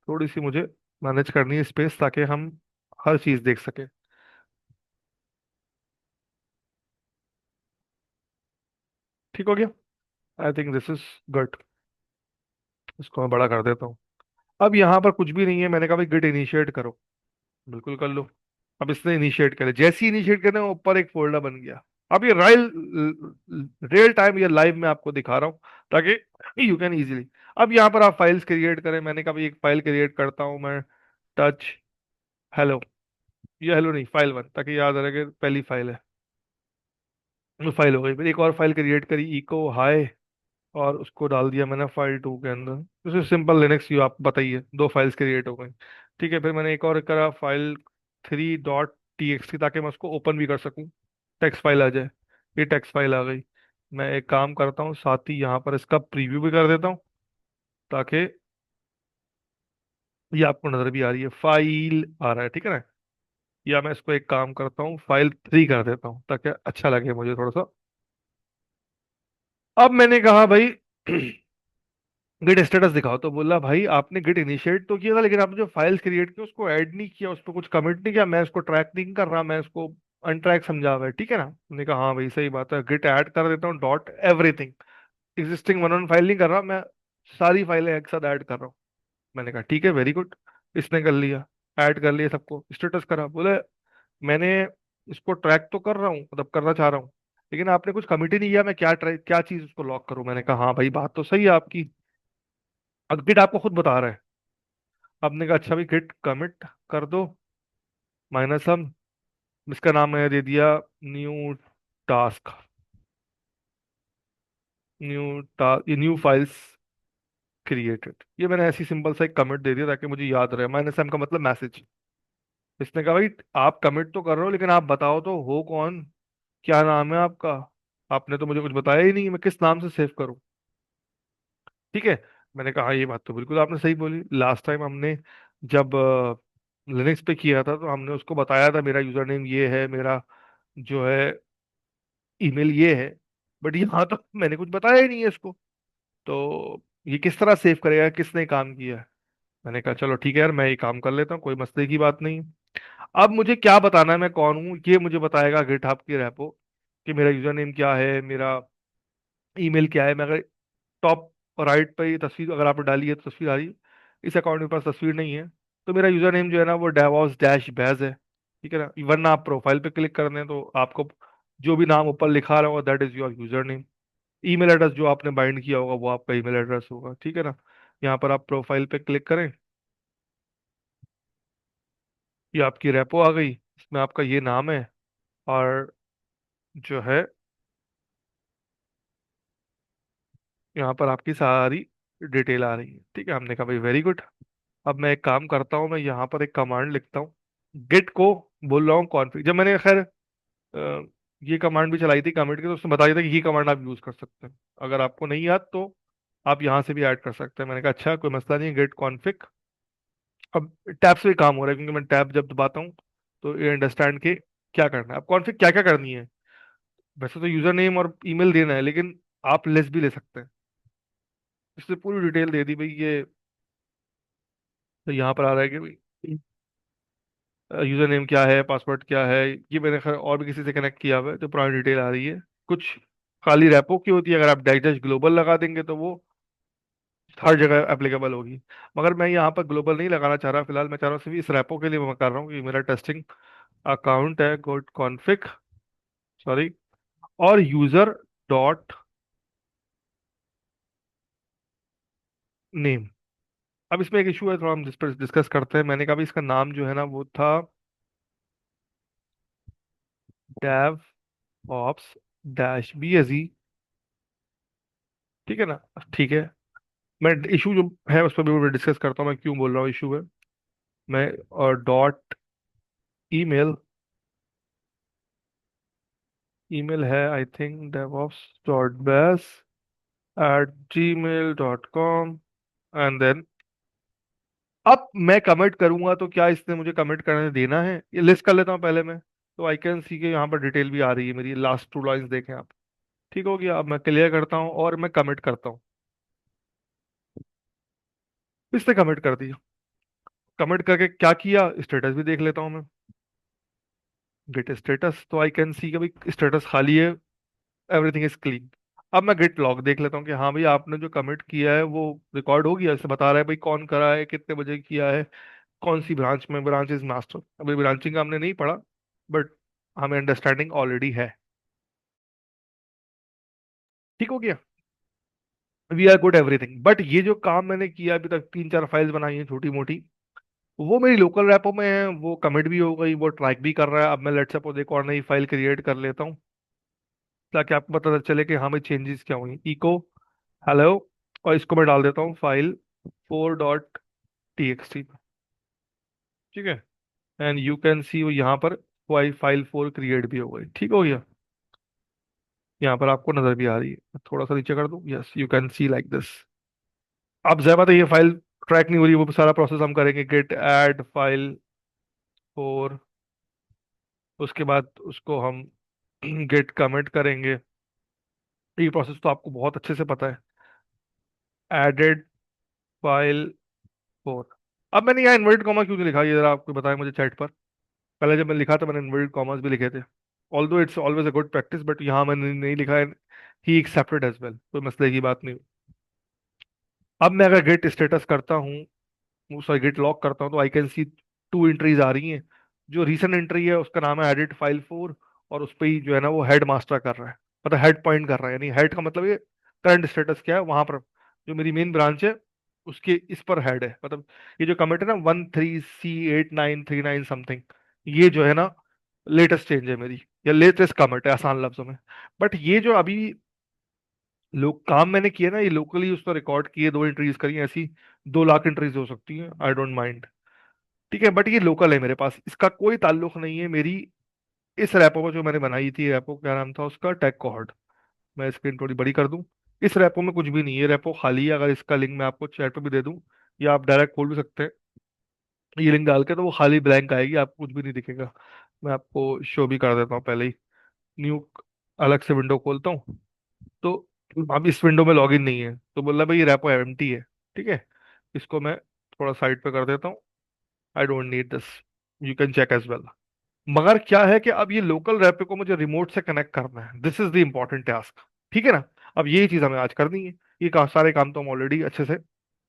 Speaker 1: थोड़ी सी मुझे मैनेज करनी है स्पेस, ताकि हम हर चीज़ देख सकें। ठीक हो गया। I think this is good. इसको मैं बड़ा कर देता हूँ। अब यहाँ पर कुछ भी नहीं है, मैंने कहा भाई गिट इनिशिएट करो। बिल्कुल कर लो। अब इसने इनिशिएट करे, जैसे ही इनिशिएट करने ऊपर एक फोल्डर बन गया। अब ये रियल टाइम ये लाइव में आपको दिखा रहा हूँ, ताकि यू कैन इजीली। अब यहाँ पर आप फाइल्स क्रिएट करें। मैंने कहा भाई एक फाइल क्रिएट करता हूँ मैं, टच हेलो। ये हेलो नहीं, फाइल वन, ताकि याद रहे कि पहली फाइल है। वो फाइल हो गई। फिर एक और फाइल क्रिएट करी, इको हाय, और उसको डाल दिया मैंने फाइल टू के अंदर। जैसे सिंपल लिनक्स यू आप बताइए, दो फाइल्स क्रिएट हो गई। ठीक है। फिर मैंने एक और करा, फाइल 3.txt, ताकि मैं उसको ओपन भी कर सकूं, टेक्स्ट फाइल आ जाए। ये टेक्स्ट फाइल आ गई। मैं एक काम करता हूँ, साथ ही यहाँ पर इसका प्रीव्यू भी कर देता हूँ, ताकि ये आपको नजर भी आ रही है, फाइल आ रहा है। ठीक है ना। या मैं इसको एक काम करता हूँ, फाइल 3 कर देता हूँ, ताकि अच्छा लगे मुझे थोड़ा सा। अब मैंने कहा भाई गिट स्टेटस दिखाओ, तो बोला भाई आपने गिट इनिशिएट तो किया था, लेकिन आपने जो फाइल्स क्रिएट की उसको ऐड नहीं किया, उस पर कुछ कमिट नहीं किया, मैं इसको ट्रैक नहीं कर रहा, मैं इसको अनट्रैक समझा हुआ है। ठीक है ना। मैंने कहा हाँ भाई सही बात है, गिट ऐड कर देता हूँ dot everything. Existing one one file नहीं कर रहा मैं, सारी फाइलें एक साथ ऐड कर रहा हूँ। मैंने कहा ठीक है, वेरी गुड। इसने कर लिया, ऐड कर लिया सबको, स्टेटस करा। बोले मैंने इसको ट्रैक तो कर रहा हूँ, मतलब करना चाह रहा हूँ, लेकिन आपने कुछ कमिट ही नहीं किया, मैं क्या ट्राई क्या चीज उसको लॉक करूँ। मैंने कहा हाँ भाई बात तो सही है आपकी। अब गिट आपको खुद बता रहा है। आपने कहा अच्छा भी गिट कमिट कर दो, माइनस हम, इसका नाम मैंने दे दिया new task, new files created. ये मैंने ऐसी सिंपल सा एक कमिट दे दिया, ताकि मुझे याद रहे। माइनस एम का मतलब मैसेज। इसने कहा भाई आप कमिट तो कर रहे हो, लेकिन आप बताओ तो हो कौन, क्या नाम है आपका। आपने तो मुझे कुछ बताया ही नहीं, मैं किस नाम से सेव करूं। ठीक है। मैंने कहा हाँ, ये बात तो बिल्कुल आपने सही बोली। लास्ट टाइम हमने जब लिनक्स पे किया था, तो हमने उसको बताया था मेरा यूजर नेम ये है, मेरा जो है ईमेल ये है। बट यहाँ तो मैंने कुछ बताया ही नहीं है इसको, तो ये किस तरह सेव करेगा, किसने काम किया है। मैंने कहा चलो ठीक है यार, मैं ये काम कर लेता हूँ, कोई मसले की बात नहीं। अब मुझे क्या बताना है मैं कौन हूँ, ये मुझे बताएगा गिटहब की रेपो, कि मेरा यूजर नेम क्या है, मेरा ईमेल क्या है। मैं अगर टॉप राइट पे ये तस्वीर अगर आपने डाली है तो तस्वीर आ रही है। इस अकाउंट के पास तस्वीर नहीं है, तो मेरा यूजर नेम जो है ना वो डेवॉस डैश बैज है। ठीक है ना। वरना आप प्रोफाइल पे क्लिक कर दें तो आपको जो भी नाम ऊपर लिखा रहा होगा, that is your user name. Email address जो आपने बाइंड किया होगा वो आपका ईमेल एड्रेस होगा। ठीक है ना। यहाँ पर आप प्रोफाइल पे क्लिक करें, ये आपकी रेपो आ गई, इसमें आपका ये नाम है, और जो है यहाँ पर आपकी सारी डिटेल आ रही है। ठीक है। हमने कहा भाई वेरी गुड। अब मैं एक काम करता हूँ, मैं यहाँ पर एक कमांड लिखता हूँ, गिट को बोल रहा हूँ कॉन्फ़िग। जब मैंने खैर ये कमांड भी चलाई थी कमिट की, तो उसने बता दिया था कि ये कमांड आप यूज कर सकते हैं। अगर आपको नहीं याद तो आप यहाँ से भी ऐड कर सकते हैं। मैंने कहा अच्छा कोई मसला नहीं, गेट कॉन्फ़िग। अब टैब से भी काम हो रहा है, क्योंकि मैं टैब जब दबाता हूँ तो ये अंडरस्टैंड के क्या करना है। अब कॉन्फ़िग क्या क्या करनी है, वैसे तो यूजर नेम और ईमेल देना है, लेकिन आप लेस भी ले सकते हैं। इससे पूरी डिटेल दे दी भाई, ये तो यहाँ पर आ रहा है कि भाई यूजर नेम क्या है, पासवर्ड क्या है। ये मैंने खैर और भी किसी से कनेक्ट किया हुआ है, तो पुरानी डिटेल आ रही है। कुछ खाली रैपो की होती है, अगर आप डैश डैश ग्लोबल लगा देंगे तो वो हर जगह एप्लीकेबल होगी। मगर मैं यहाँ पर ग्लोबल नहीं लगाना चाह रहा फिलहाल, मैं चाह रहा हूँ सिर्फ इस रैपो के लिए मैं कर रहा हूँ कि मेरा टेस्टिंग अकाउंट है गुड कॉन्फ़िग, सॉरी, और यूजर डॉट नेम। अब इसमें एक इशू है, थोड़ा हम जिस पर डिस्कस करते हैं। मैंने कहा भी इसका नाम जो है ना वो था डेव ऑप्स डैश बी। ठीक है ना। ठीक है। मैं इशू जो है उस पर भी मैं डिस्कस करता हूँ, मैं क्यों बोल रहा हूँ इशू है। मैं डॉट ईमेल, ईमेल है I think DevOps dot base at Gmail dot com. And then अब मैं कमिट करूंगा तो क्या इसने मुझे कमिट करने देना है, ये लिस्ट कर लेता हूँ पहले मैं। तो आई कैन सी के यहाँ पर डिटेल भी आ रही है मेरी, लास्ट 2 लाइंस देखें आप। ठीक हो गया, अब मैं क्लियर करता हूँ और मैं कमिट करता हूँ। इसने कमिट कर दिया। कमिट करके क्या किया, स्टेटस भी देख लेता हूँ मैं। गेट स्टेटस, तो आई कैन सी का भी स्टेटस खाली है, एवरीथिंग इज क्लीन। अब मैं गेट लॉग देख लेता हूँ कि हाँ भाई आपने जो कमिट किया है वो रिकॉर्ड हो गया, इसे बता रहा है भाई कौन करा है, कितने बजे किया है, कौन सी ब्रांच में, ब्रांच इज मास्टर। अभी ब्रांचिंग का हमने नहीं पढ़ा, बट हमें अंडरस्टैंडिंग ऑलरेडी है। ठीक हो गया, we are good everything. But ये जो काम मैंने किया अभी तक, 3 4 फाइल्स बनाई हैं छोटी मोटी, वो मेरी लोकल रैपो में है, वो कमिट भी हो गई, वो ट्रैक भी कर रहा है। अब मैं लेट्स सपोज एक और नई फाइल क्रिएट कर लेता हूँ ताकि आपको पता चले कि हाँ भाई चेंजेस क्या हुई। इको हेलो, और इसको मैं डाल देता हूँ फाइल 4.txt। ठीक है, एंड यू कैन सी यहाँ पर फाइल 4 क्रिएट भी हो गई। ठीक हो गया, यहाँ पर आपको नजर भी आ रही है, थोड़ा सा नीचे कर दूँ, yes you can see like this. अब ज्यादा बात है, ये फाइल ट्रैक नहीं हो रही, वो सारा प्रोसेस हम करेंगे, गेट ऐड फाइल 4, उसके बाद उसको हम गेट कमिट करेंगे। ये प्रोसेस तो आपको बहुत अच्छे से पता है। Added file 4। अब मैंने यहाँ इन्वर्टेड कॉमा क्यों नहीं लिखा, ये जरा आपको बताया मुझे चैट पर। पहले जब मैंने लिखा था मैंने इन्वर्टेड कॉमास भी लिखे थे, although it's always a good practice, but यहाँ मैंने नहीं लिखा है। ही एक्सेप्टेड एज वेल, कोई मसले की बात नहीं। अब मैं अगर गेट स्टेटस करता हूँ, सॉरी गेट लॉक करता हूँ, तो आई कैन सी 2 एंट्रीज आ रही हैं। जो रीसेंट एंट्री है उसका नाम है एडिट फाइल 4, और उस पे ही जो है ना वो हेड मास्टर कर रहा है, मतलब हेड पॉइंट कर रहा है, यानी हेड का मतलब ये करंट स्टेटस क्या है वहां पर, जो मेरी मेन ब्रांच है उसके इस पर हेड है। मतलब ये जो कमिट है ना 13C8939 समथिंग, ये जो है ना लेटेस्ट चेंज है मेरी, या लेटेस्ट कमिट है आसान लफ्जों में। बट ये जो अभी लोग काम मैंने किया ना, ये लोकली उस पर रिकॉर्ड किए, 2 एंट्रीज करी, ऐसी 2 लाख एंट्रीज हो सकती हैं, आई डोंट माइंड। ठीक है, बट ये लोकल है मेरे पास, इसका कोई ताल्लुक नहीं है मेरी इस रैपो में जो मैंने बनाई थी। रैपो क्या नाम था उसका, टैग कोहॉर्ट। मैं स्क्रीन थोड़ी बड़ी कर दूं, इस रैपो में कुछ भी नहीं है, रैपो खाली है। अगर इसका लिंक मैं आपको चैट पे भी दे दूं, या आप डायरेक्ट खोल भी सकते हैं ये लिंक डाल के, तो वो खाली ब्लैंक आएगी, आपको कुछ भी नहीं दिखेगा। मैं आपको शो भी कर देता हूँ पहले ही। न्यू अलग से विंडो खोलता हूँ, तो अब इस विंडो में लॉगिन नहीं है, तो बोल रहा भाई ये रैपो एम्प्टी है। ठीक है, इसको मैं थोड़ा साइड पे कर देता हूँ, I don't need this, you can check as well. मगर क्या है कि अब ये लोकल रैपिड को मुझे रिमोट से कनेक्ट करना है, this is the important task. ठीक है ना, अब यही चीज हमें आज करनी है। ये सारे काम तो हम ऑलरेडी अच्छे से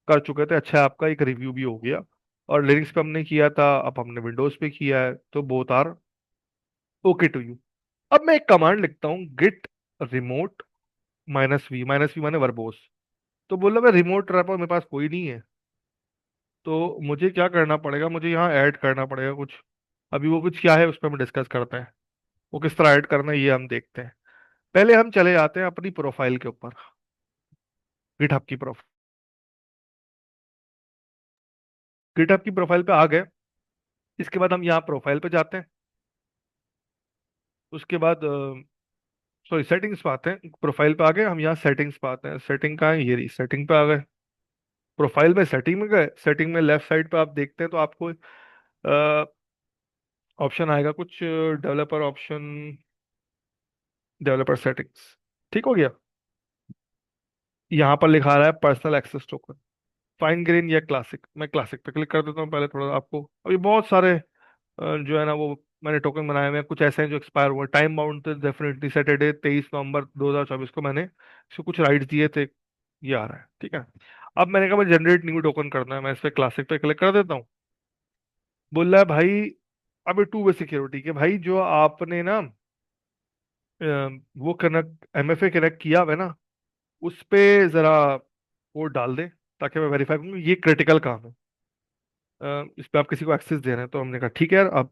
Speaker 1: कर चुके थे। अच्छा, आपका एक रिव्यू भी हो गया, और लिनक्स पे हमने किया था, अब हमने विंडोज पे किया है, तो both are okay to you. अब मैं एक कमांड लिखता हूँ, गिट रिमोट -v माने वर्बोस। तो बोला मैं रिमोट रैपर मेरे पास कोई नहीं है, तो मुझे क्या करना पड़ेगा, मुझे यहाँ ऐड करना पड़ेगा कुछ। अभी वो कुछ क्या है उस पर हम डिस्कस करते हैं, वो किस तरह ऐड करना है ये हम देखते हैं। पहले हम चले जाते हैं अपनी प्रोफाइल के ऊपर, गिटहब की प्रोफाइल। गिटहब की प्रोफाइल पे आ गए, इसके बाद हम यहाँ प्रोफाइल पे जाते हैं। उसके बाद सॉरी सेटिंग्स पे आते हैं, प्रोफाइल पे आ गए हम, यहाँ सेटिंग्स पे आते हैं। सेटिंग कहाँ है, ये रही, सेटिंग पे आ गए। प्रोफाइल में सेटिंग में गए, सेटिंग में लेफ्ट साइड पे आप देखते हैं तो आपको ऑप्शन आएगा कुछ, डेवलपर ऑप्शन, डेवलपर सेटिंग्स। ठीक हो गया, यहाँ पर लिखा रहा है personal access token, fine grain या क्लासिक। मैं क्लासिक पे क्लिक कर देता हूँ पहले थोड़ा आपको। अभी बहुत सारे जो है ना वो मैंने टोकन बनाए हुए हैं, कुछ ऐसे हैं जो एक्सपायर हुए, टाइम बाउंड थे डेफिनेटली, सैटरडे 23 नवंबर 2024 को मैंने इसको कुछ राइट्स दिए थे, ये आ रहा है। ठीक है, अब मैंने कहा मैं जनरेट न्यू टोकन करना है, मैं इस पे क्लासिक पे क्लिक कर देता हूँ। बोल रहा है भाई अभी 2 वे सिक्योरिटी के भाई, जो आपने ना अ, वो कनेक्ट MFA कनेक्ट किया हुआ है ना, उस पे जरा कोड डाल दे ताकि मैं वेरीफाई करूँ, ये क्रिटिकल काम है। इस पे आप किसी को एक्सेस दे रहे हैं, तो हमने कहा ठीक है यार। अब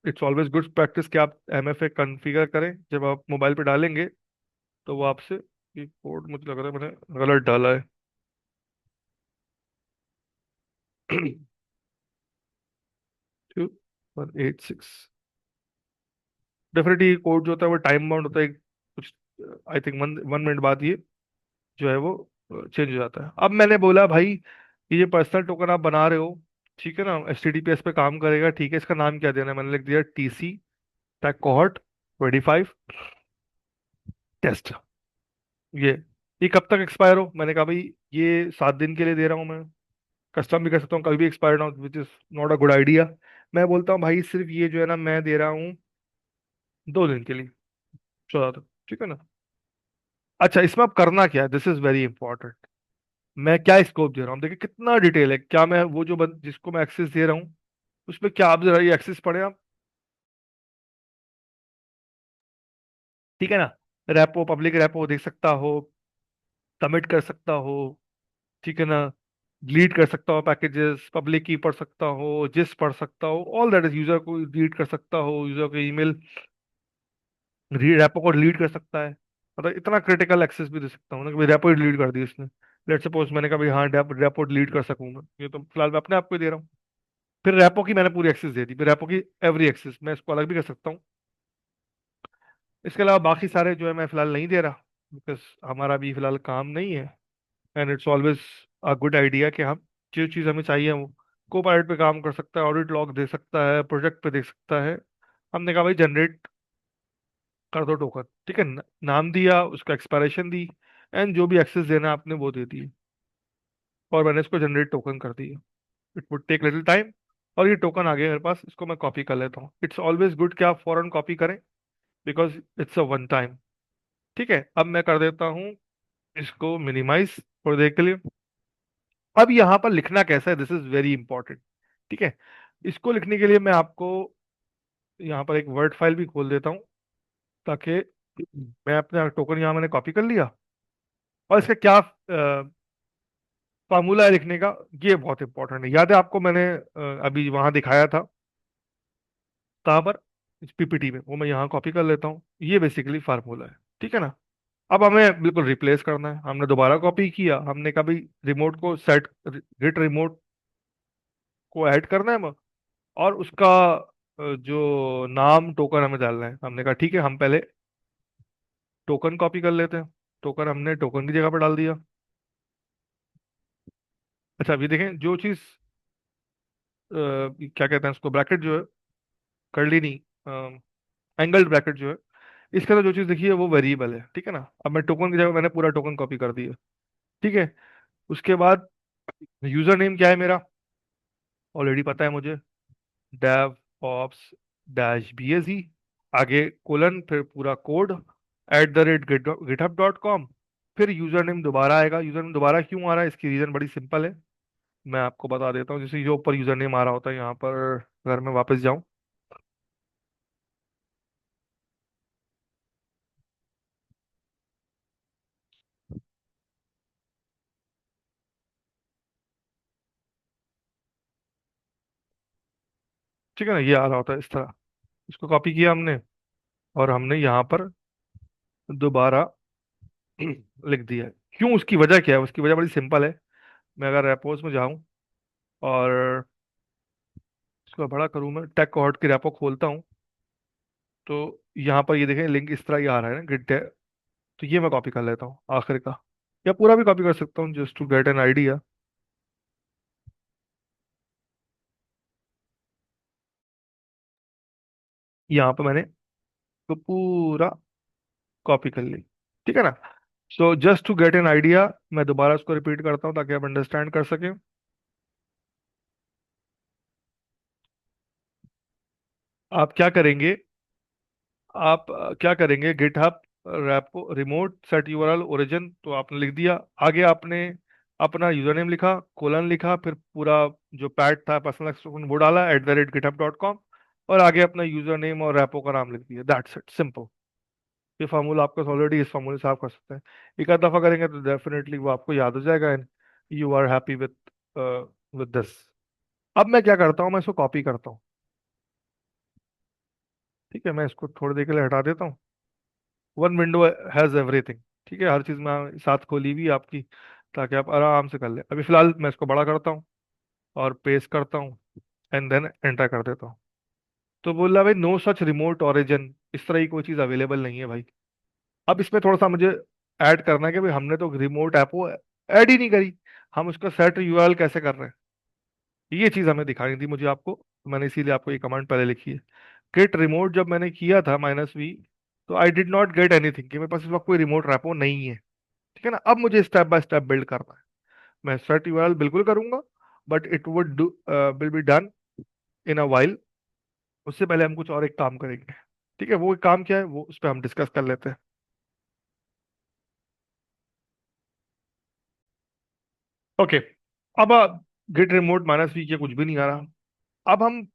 Speaker 1: इट्स ऑलवेज गुड प्रैक्टिस कि आप MFA कॉन्फ़िगर करें, जब आप मोबाइल पे डालेंगे तो वो आपसे ये कोड मुझे लग रहा है मैंने गलत डाला है। 2186। डेफिनेटली कोड जो होता है वो टाइम बाउंड होता है, कुछ आई थिंक 1 मिनट बाद ये जो है वो चेंज हो जाता है। अब मैंने बोला भाई ये जो पर्सनल टोकन आप बना रहे हो, ठीक है ना, HTTPS पे काम करेगा, ठीक है, इसका नाम क्या देना है? मैंने लिख दिया TC टैग कोहॉर्ट 25 टेस्ट। ये ये कब तक एक्सपायर हो? मैंने कहा भाई ये 7 दिन के लिए दे रहा हूँ मैं, कस्टम भी कर सकता हूँ, कभी भी एक्सपायर ना हो, which is not a good idea. मैं बोलता हूँ भाई सिर्फ ये जो है ना मैं दे रहा हूँ 2 दिन के लिए, 14 तक, ठीक है ना। अच्छा, इसमें अब करना क्या है, दिस इज वेरी इंपॉर्टेंट। मैं क्या स्कोप दे रहा हूँ, देखिए कितना डिटेल है, क्या मैं वो जो जिसको मैं एक्सेस दे रहा हूँ उसमें क्या आप जरा ये एक्सेस पढ़े आप, ठीक है ना। रैपो, पब्लिक रैपो देख सकता हो, कमिट कर सकता हो, ठीक है ना, डिलीट कर सकता हो पैकेजेस, पब्लिक की पढ़ सकता हो, जिस पढ़ सकता हो, ऑल दैट इज, यूजर को डिलीट कर सकता हो, यूजर के ईमेल रैपो को डिलीट कर सकता है। मतलब इतना क्रिटिकल एक्सेस भी दे सकता हूँ ना कि भाई रैपो ही डिलीट कर दी इसने। लेट सपोज मैंने कहा भाई हाँ रैपो डिलीट कर सकूँ मैं, ये तो फिलहाल मैं अपने आप को ही दे रहा हूँ। फिर रैपो की मैंने पूरी एक्सेस दे दी, फिर रैपो की एवरी एक्सेस मैं इसको अलग भी कर सकता हूँ। इसके अलावा बाकी सारे जो है मैं फिलहाल नहीं दे रहा, बिकॉज हमारा भी फिलहाल काम नहीं है। And it's always a good idea कि हम जो चीज़ हमें चाहिए वो को पायलट पे काम कर सकता है, ऑडिट लॉग दे सकता है, प्रोजेक्ट पे देख सकता है। हमने कहा भाई जनरेट कर दो टोकन, ठीक है, नाम दिया, उसका एक्सपायरेशन दी, एंड जो भी एक्सेस देना है आपने वो दे दिए, और मैंने इसको जनरेट टोकन कर दिया। It would take little time, और ये टोकन आ गया मेरे पास, इसको मैं कॉपी कर लेता हूँ। इट्स ऑलवेज गुड कि आप फॉरन कॉपी करें, because it's a one time. ठीक है, अब मैं कर देता हूँ इसको मिनिमाइज थोड़ी देर के लिए। अब यहाँ पर लिखना कैसा है, दिस इज वेरी इंपॉर्टेंट। ठीक है, इसको लिखने के लिए मैं आपको यहाँ पर एक वर्ड फाइल भी खोल देता हूँ, ताकि मैं अपना टोकन यहाँ मैंने कॉपी कर लिया, और इसका क्या फार्मूला है लिखने का, ये बहुत इंपॉर्टेंट है। याद है आपको मैंने अभी वहां दिखाया था, कहाँ पर, इस PPT में, वो मैं यहाँ कॉपी कर लेता हूँ। ये बेसिकली फार्मूला है, ठीक है ना। अब हमें बिल्कुल रिप्लेस करना है, हमने दोबारा कॉपी किया, हमने कहा भाई रिमोट को सेट, गिट रिमोट को ऐड करना है, और उसका जो नाम टोकन हमें डालना है, हमने कहा ठीक है हम पहले टोकन कॉपी कर लेते हैं। टोकन हमने टोकन की जगह पर डाल दिया। अच्छा, अभी देखें जो चीज़ क्या कहते हैं उसको, ब्रैकेट जो है, कर्ली नहीं, एंगल्ड ब्रैकेट जो है, इसके अंदर जो चीज़ लिखी है वो वेरिएबल है, ठीक है ना। अब मैं टोकन की जगह मैंने पूरा टोकन कॉपी कर दिया, ठीक है। उसके बाद यूजर नेम क्या है मेरा, ऑलरेडी पता है मुझे, डेव ऑप्स डैश BSE, आगे कोलन, फिर पूरा कोड @github.com। फिर यूजर नेम दोबारा आएगा। यूजर नेम दोबारा क्यों आ रहा है, इसकी रीजन बड़ी सिंपल है, मैं आपको बता देता हूँ। जैसे जो ऊपर यूजर नेम आ रहा होता है यहाँ पर, अगर मैं वापस जाऊँ, ठीक है ना, ये आ रहा होता है इस तरह। इसको कॉपी किया हमने, और हमने यहाँ पर दोबारा लिख दिया है। क्यों, उसकी वजह क्या है, उसकी वजह बड़ी सिंपल है। मैं अगर रेपोज में जाऊं और इसको बड़ा करूं, मैं टेक कोहॉर्ट की रेपो खोलता हूं, तो यहाँ पर ये देखें लिंक इस तरह ही आ रहा है ना, गिट। तो ये मैं कॉपी कर लेता हूँ आखिर का, या पूरा भी कॉपी कर सकता हूँ, just to get an idea. यहाँ पर मैंने तो पूरा कॉपी कर ली, ठीक है ना। So just to get an idea, मैं दोबारा उसको रिपीट करता हूँ ताकि आप अंडरस्टैंड कर सकें। आप क्या करेंगे, आप क्या करेंगे, GitHub repo remote set URL origin, तो आपने लिख दिया। आगे आपने अपना यूजर नेम लिखा, कोलन लिखा, फिर पूरा जो पैड था पर्सनल एक्सटेंशन वो डाला @github.com, और आगे अपना यूजर नेम और रेपो का नाम लिख दिया। That's it, simple. ये फार्मूला आपका ऑलरेडी, इस फार्मूले से आप कर सकते हैं। एक आध दफा करेंगे तो डेफिनेटली वो आपको याद हो जाएगा, and you are happy with this. अब मैं क्या करता हूँ, मैं इसको कॉपी करता हूँ, ठीक है। मैं इसको थोड़ी देर के लिए हटा देता हूँ। वन विंडो हैज एवरीथिंग, ठीक है, हर चीज़ में साथ खोली हुई है आपकी, ताकि आप आराम से कर ले। अभी फिलहाल मैं इसको बड़ा करता हूँ और पेस्ट करता हूँ, एंड देन एंटर कर देता हूँ। तो बोला भाई नो सच रिमोट ओरिजिन, इस तरह की कोई चीज़ अवेलेबल नहीं है भाई। अब इसमें थोड़ा सा मुझे ऐड करना है कि भाई हमने तो रिमोट ऐप वो ऐड ही नहीं करी, हम उसका सेट यूआरएल कैसे कर रहे हैं, ये चीज़ हमें दिखानी थी मुझे आपको। मैंने इसीलिए आपको ये कमांड पहले लिखी है। गेट रिमोट जब मैंने किया था -v, तो I did not get anything, कि मेरे पास इस वक्त कोई रिमोट रैपो नहीं है। ठीक है ना, अब मुझे स्टेप बाय स्टेप बिल्ड करना है। मैं सेट यूआरएल बिल्कुल करूंगा, but it would do will be done in a while. उससे पहले हम कुछ और एक काम करेंगे। ठीक है, वो काम क्या है वो उस पर हम डिस्कस कर लेते हैं। ओके, अब गेट रिमोट -v के कुछ भी नहीं आ रहा। अब हम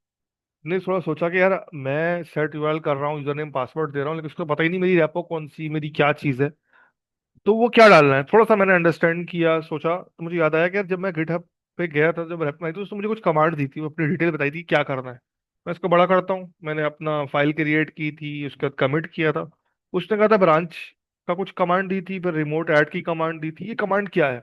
Speaker 1: ने थोड़ा सोचा कि यार मैं सेट यूआरएल कर रहा हूँ, यूजर नेम पासवर्ड दे रहा हूँ, लेकिन उसको पता ही नहीं मेरी रेपो कौन सी, मेरी क्या चीज़ है। तो वो क्या डालना है, थोड़ा सा मैंने अंडरस्टैंड किया, सोचा, तो मुझे याद आया कि यार जब मैं गिटहब पे गया था, जब रेप आई थी, उसने मुझे कुछ कमांड दी थी, वो अपनी डिटेल बताई थी क्या करना है। मैं इसको बड़ा करता हूँ, मैंने अपना फाइल क्रिएट की थी, उसके बाद कमिट किया था। उसने कहा था ब्रांच का कुछ कमांड दी थी, फिर रिमोट ऐड की कमांड दी थी, ये कमांड क्या है।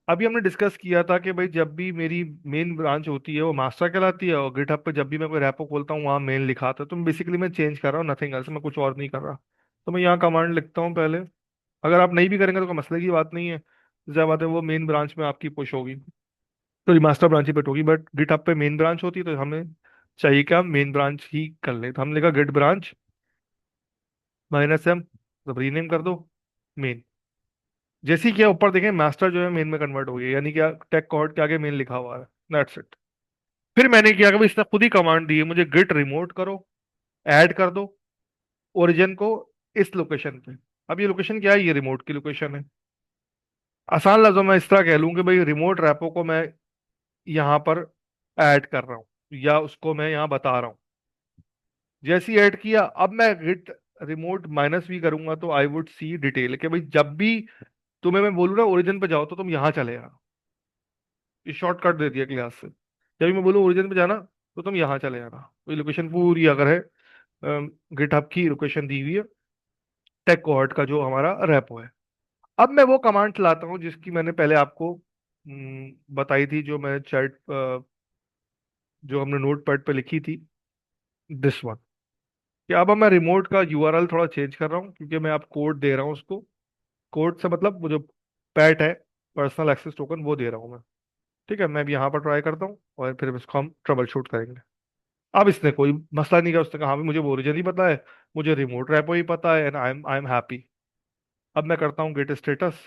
Speaker 1: अभी हमने डिस्कस किया था कि भाई जब भी मेरी मेन ब्रांच होती है वो मास्टर कहलाती है, और गिटहब पे जब भी मैं कोई रैपो खोलता हूँ वहाँ मेन लिखा आता है। तो बेसिकली मैं चेंज कर रहा हूँ, नथिंग एल्स, मैं कुछ और नहीं कर रहा। तो मैं यहाँ कमांड लिखता हूँ पहले। अगर आप नहीं भी करेंगे तो कोई मसले की बात नहीं है, जब बात है वो मेन ब्रांच में आपकी पुश होगी, तो मास्टर ब्रांच ही पुट होगी। बट गिटहब पे मेन ब्रांच होती है, तो हमें चाहिए कि हम मेन ब्रांच ही कर लें। तो हम लिखा गिट ब्रांच -m, मतलब रीनेम कर दो मेन। जैसे ही किया ऊपर देखें मास्टर जो है मेन में कन्वर्ट हो गया, यानी क्या टेक कोड के आगे मेन लिखा हुआ है। That's it. फिर मैंने किया कि भाई इसने खुद ही कमांड दी है मुझे, गिट रिमोट करो, ऐड कर दो ओरिजिन को इस लोकेशन पे। अब ये लोकेशन क्या है, ये रिमोट की लोकेशन है। आसान लफ्जों में इस तरह कह लूं कि भाई रिमोट रैपो को मैं यहाँ पर ऐड कर रहा हूँ, या उसको मैं यहाँ बता रहा हूँ। जैसे ही ऐड किया, अब मैं गिट रिमोट -v करूंगा, तो आई वुड सी डिटेल कि भाई जब भी तुम्हें मैं बोलूँ ना ओरिजिन पे जाओ, तो तुम यहाँ चले जाना। ये शॉर्टकट दे दिया क्लास से, जब भी मैं बोलूँ ओरिजिन पे जाना, तो तुम यहाँ चले जाना। तो ये लोकेशन पूरी अगर है, गिटहब की लोकेशन दी हुई है, टेक कोहर्ट का जो हमारा रैपो है। अब मैं वो कमांड चलाता हूँ जिसकी मैंने पहले आपको बताई थी, जो मैं चैट जो हमने नोट पैड पे लिखी थी, दिस वन। कि अब मैं रिमोट का यूआरएल थोड़ा चेंज कर रहा हूँ, क्योंकि मैं आप कोड दे रहा हूँ उसको। कोड से मतलब वो जो पैट है, पर्सनल एक्सेस टोकन, वो दे रहा हूँ मैं। ठीक है, मैं भी यहाँ पर ट्राई करता हूँ, और फिर इसको हम ट्रबल शूट करेंगे। अब इसने कोई मसला नहीं किया, उसने कहा हाँ भी मुझे वो ओरिजिन ही पता है, मुझे रिमोट रैपो ही पता है, एंड आई एम हैप्पी। अब मैं करता हूँ git status,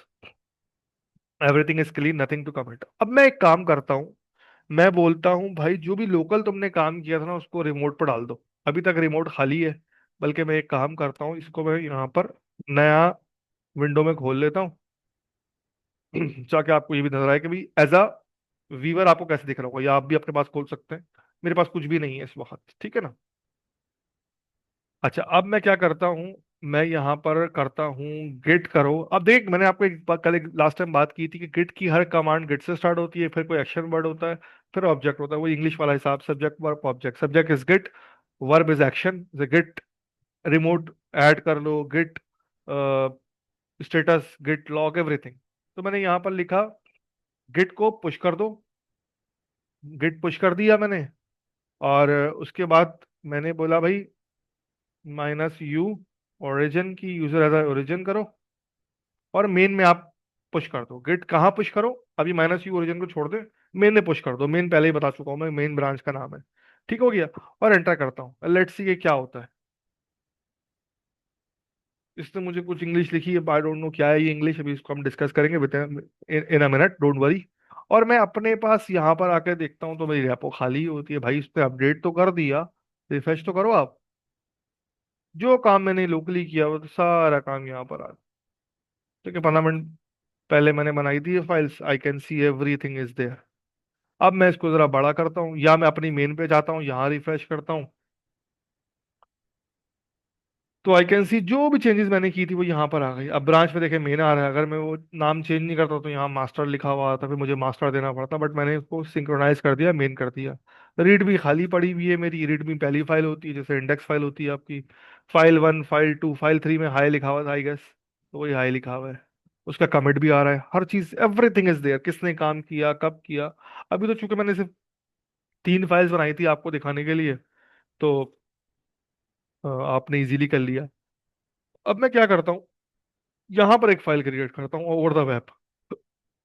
Speaker 1: everything is clean, nothing to commit. अब मैं एक काम करता हूँ, मैं बोलता हूँ भाई जो भी लोकल तुमने काम किया था ना उसको रिमोट पर डाल दो। अभी तक रिमोट खाली है, बल्कि मैं एक काम करता हूँ, इसको मैं यहाँ पर नया विंडो में खोल लेता हूँ। ताकि आपको ये भी नजर आए कि भाई एज अ व्यूअर आपको कैसे दिख रहा होगा, या आप भी अपने पास खोल सकते हैं। मेरे पास कुछ भी नहीं है इस वक्त, ठीक है ना। अच्छा, अब मैं क्या करता हूँ, मैं यहाँ पर करता हूँ गिट करो। अब देख, मैंने आपको कल एक लास्ट टाइम बात की थी कि गिट की हर कमांड गिट से स्टार्ट होती है, फिर कोई एक्शन वर्ड होता है, फिर ऑब्जेक्ट होता है, वो इंग्लिश वाला हिसाब, subject verb object. Subject is Git, verb is action, Git remote add कर लो, Git status, Git log, everything. तो मैंने यहाँ पर लिखा गिट को पुश कर दो। गिट पुश कर दिया मैंने, और उसके बाद मैंने बोला भाई -u ओरिजिन की यूजर एज ओरिजिन करो, और मेन में आप पुश कर दो। गिट कहाँ पुश करो, अभी -u ओरिजिन को छोड़ दे, मेन में पुश कर दो। मेन पहले ही बता चुका हूँ मैं, मेन ब्रांच का नाम है। ठीक हो गया, और एंटर करता हूँ, लेट्स सी ये क्या होता है। इसने मुझे कुछ इंग्लिश लिखी है, आई डोंट नो क्या है ये इंग्लिश, अभी इसको हम डिस्कस करेंगे with in a minute, don't worry. और मैं अपने पास यहाँ पर आकर देखता हूँ तो मेरी रेपो खाली होती है। भाई उसने अपडेट तो कर दिया, रिफ्रेश तो करो आप। जो काम मैंने लोकली किया वो तो सारा काम यहाँ पर आ, ठीक है। 15 मिनट पहले मैंने बनाई थी ये files, I can see everything is there. अब मैं इसको जरा बड़ा करता हूँ, या मैं अपनी मेन पे जाता हूँ, यहाँ रिफ्रेश करता हूँ, तो आई कैन सी जो भी चेंजेस मैंने की थी वो यहाँ पर आ गई। अब ब्रांच पे देखे मेन आ रहा है, अगर मैं वो नाम चेंज नहीं करता तो यहाँ मास्टर लिखा हुआ आता, फिर मुझे मास्टर देना पड़ता, बट मैंने उसको सिंक्रोनाइज कर दिया, मेन कर दिया। रीड भी खाली पड़ी हुई है मेरी, रीड भी पहली फाइल होती है, जैसे इंडेक्स फाइल होती है आपकी, फाइल 1, फाइल 2, फाइल 3 में हाई लिखा हुआ था आई गेस। तो वही हाई लिखा हुआ है, उसका कमिट भी आ रहा है, हर चीज एवरीथिंग इज देयर, किसने काम किया कब किया। अभी तो चूंकि मैंने सिर्फ 3 फाइल्स बनाई थी आपको दिखाने के लिए, तो आपने इजीली कर लिया। अब मैं क्या करता हूँ, यहाँ पर एक फाइल क्रिएट करता हूँ ओवर द वेब।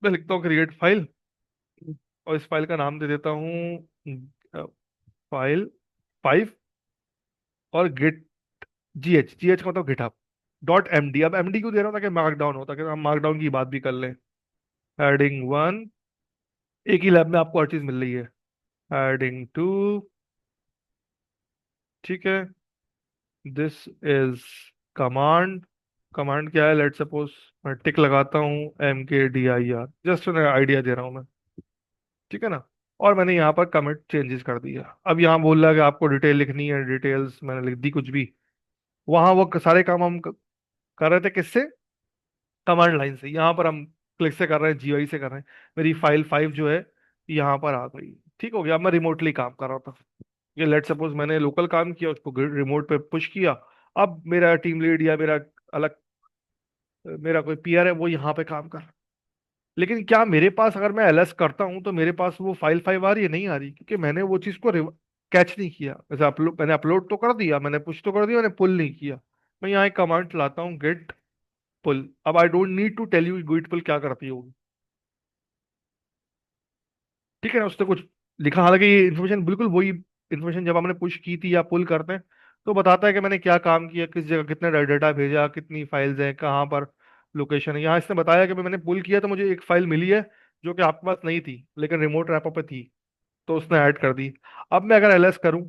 Speaker 1: मैं लिखता हूँ क्रिएट फाइल, और इस फाइल का नाम दे देता हूँ फाइल 5, और गिट जी एच का मतलब गिटहब .md। अब एमडी क्यों दे रहा हूँ, ताकि मार्कडाउन हो, ताकि हम मार्कडाउन की बात भी कर लें। हेडिंग 1, एक ही लैब में आपको हर चीज मिल रही है। हेडिंग 2, ठीक है, दिस इज कमांड। कमांड क्या है, लेट सपोज मैं टिक लगाता हूँ MKDIR, जस्ट आइडिया दे रहा हूँ मैं, ठीक है ना। और मैंने यहाँ पर कमिट चेंजेस कर दिया। अब यहाँ बोल रहा है कि आपको डिटेल लिखनी है, डिटेल्स मैंने लिख दी कुछ भी। वहां वो सारे काम हम कर रहे थे किससे, कमांड लाइन से। यहाँ पर हम क्लिक से कर रहे हैं, GUI से कर रहे हैं। मेरी फाइल 5 जो है यहाँ पर आ गई। ठीक हो गया। अब मैं रिमोटली काम कर रहा था, ये लेट सपोज मैंने लोकल काम किया, उसको रिमोट पे पुश किया। अब मेरा टीम लीड या मेरा अलग मेरा कोई पीआर है, वो यहाँ पे काम कर। लेकिन क्या मेरे पास, अगर मैं LS करता हूँ तो मेरे पास वो फाइल 5 आ रही है, नहीं आ रही, क्योंकि मैंने वो चीज़ को कैच नहीं किया। जैसे अपलोड, मैंने अपलोड तो कर दिया, मैंने पुश तो कर दिया, मैंने पुल नहीं किया। मैं यहाँ एक कमांड लाता हूँ, गेट पुल। अब I don't need to tell you Git pull क्या करती होगी, ठीक है ना। उसने कुछ लिखा, हालांकि ये इन्फॉर्मेशन बिल्कुल वही इन्फॉर्मेशन जब हमने पुश की थी या पुल करते हैं, तो बताता है कि मैंने क्या काम किया, किस जगह कितने डाटा भेजा, कितनी फाइल्स हैं, कहाँ पर लोकेशन है। यहाँ इसने बताया कि भाई मैंने पुल किया तो मुझे एक फाइल मिली है जो कि आपके पास नहीं थी, लेकिन रिमोट रैपर पे थी, तो उसने ऐड कर दी। अब मैं अगर LS करूँ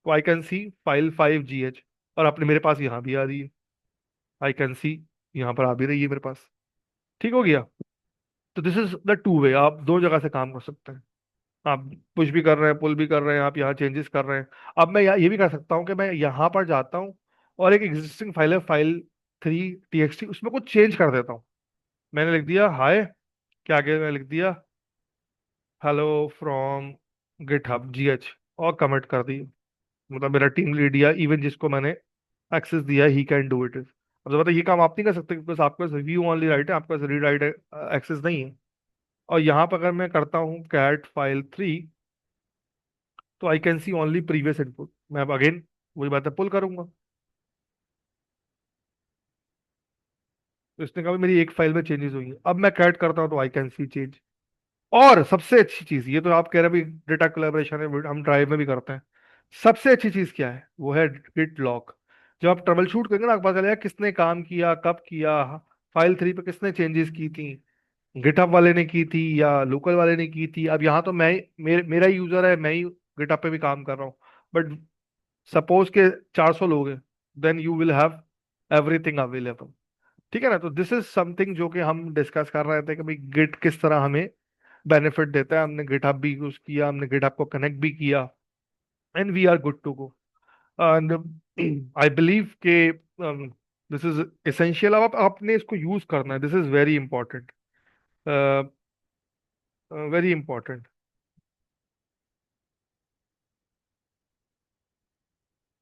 Speaker 1: तो आई कैन सी फाइल 5GH, और अपने मेरे पास यहाँ भी आ रही है, आई कैन सी यहाँ पर आ भी रही है मेरे पास। ठीक हो गया। तो this is the two way, आप दो जगह से काम कर सकते हैं। आप पुश भी कर रहे हैं, पुल भी कर रहे हैं, आप यहाँ चेंजेस कर रहे हैं। अब मैं ये भी कर सकता हूँ कि मैं यहाँ पर जाता हूँ, और एक एग्जिस्टिंग फाइल है फाइल 3 TXT, उसमें कुछ चेंज कर देता हूँ। मैंने लिख दिया हाय, क्या आगे मैं लिख दिया हेलो फ्रॉम गिटहब GH, और कमिट कर दी। मतलब मेरा टीम लीड या इवन जिसको मैंने एक्सेस दिया, ही कैन डू इट। अब तो पता है, ये काम आप नहीं कर सकते, बिकॉज आपके पास व्यू ओनली राइट है, आपके पास रीड राइट एक्सेस नहीं है। और यहाँ पर अगर मैं करता हूँ कैट फाइल 3, तो आई can C only previous input. मैं अब अगेन वही बात है, पुल करूंगा, तो इसने कहा भी मेरी एक फाइल में चेंजेस हुई है। अब मैं कैट करता हूँ तो आई कैन सी चेंज। और सबसे अच्छी चीज, ये तो आप कह रहे हैं भी डेटा कोलैबोरेशन है, हम ड्राइव में भी करते हैं। सबसे अच्छी चीज क्या है, वो है गिट लॉग। जब आप ट्रबल शूट करेंगे ना, आपको पता चलेगा किसने काम किया कब किया, फाइल 3 पे किसने चेंजेस की थी, गिटहब वाले ने की थी या लोकल वाले ने की थी। अब यहाँ तो मैं मेरा ही यूजर है, मैं ही गिटहब पे भी काम कर रहा हूँ, बट सपोज के 400 लोग हैं, then you will have everything available. ठीक है ना। तो दिस इज समथिंग जो कि हम डिस्कस कर रहे थे कि भाई गिट किस तरह हमें बेनिफिट देता है। हमने गिटहब भी यूज किया, हमने गिटहब को कनेक्ट भी किया, and we are good to go. And I believe के दिस इज एसेंशियल। अब आपने इसको यूज करना है, this is very important, very important.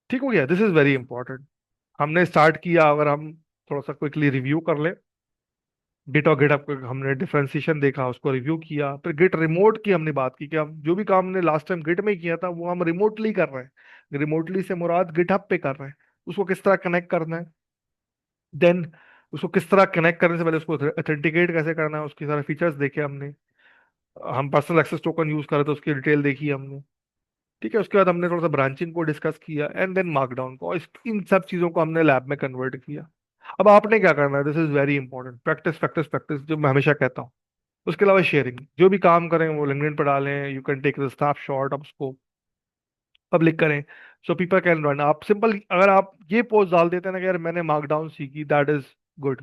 Speaker 1: ठीक हो गया, दिस इज वेरी इंपॉर्टेंट। हमने स्टार्ट किया, अगर हम थोड़ा सा क्विकली रिव्यू कर ले, गिट और गिटहब को हमने डिफरेंशिएशन देखा, उसको रिव्यू किया, फिर गिट रिमोट की हमने बात की कि हम जो भी काम हमने लास्ट टाइम गिट में किया था वो हम रिमोटली कर रहे हैं। रिमोटली से मुराद गिटहब पे कर रहे हैं। उसको किस तरह कनेक्ट करना है, देन उसको किस तरह कनेक्ट करने से पहले उसको ऑथेंटिकेट कैसे करना है, उसके सारे फीचर्स देखे हमने। हम पर्सनल एक्सेस टोकन यूज कर रहे थे, उसकी डिटेल देखी हमने। ठीक है। उसके बाद हमने थोड़ा सा ब्रांचिंग को डिस्कस किया, एंड देन मार्कडाउन को, और इन सब चीजों को हमने लैब में कन्वर्ट किया। अब आपने क्या करना है, this is very important, practice practice practice, जो मैं हमेशा कहता हूँ। उसके अलावा शेयरिंग, जो भी काम करें वो लिंक्डइन पर डालें, you can take the snapshot, अब उसको पब्लिक करें, सो पीपल कैन रन। आप सिंपल अगर आप ये पोस्ट डाल देते हैं ना कि यार मैंने मार्कडाउन सीखी, दैट इज गुड,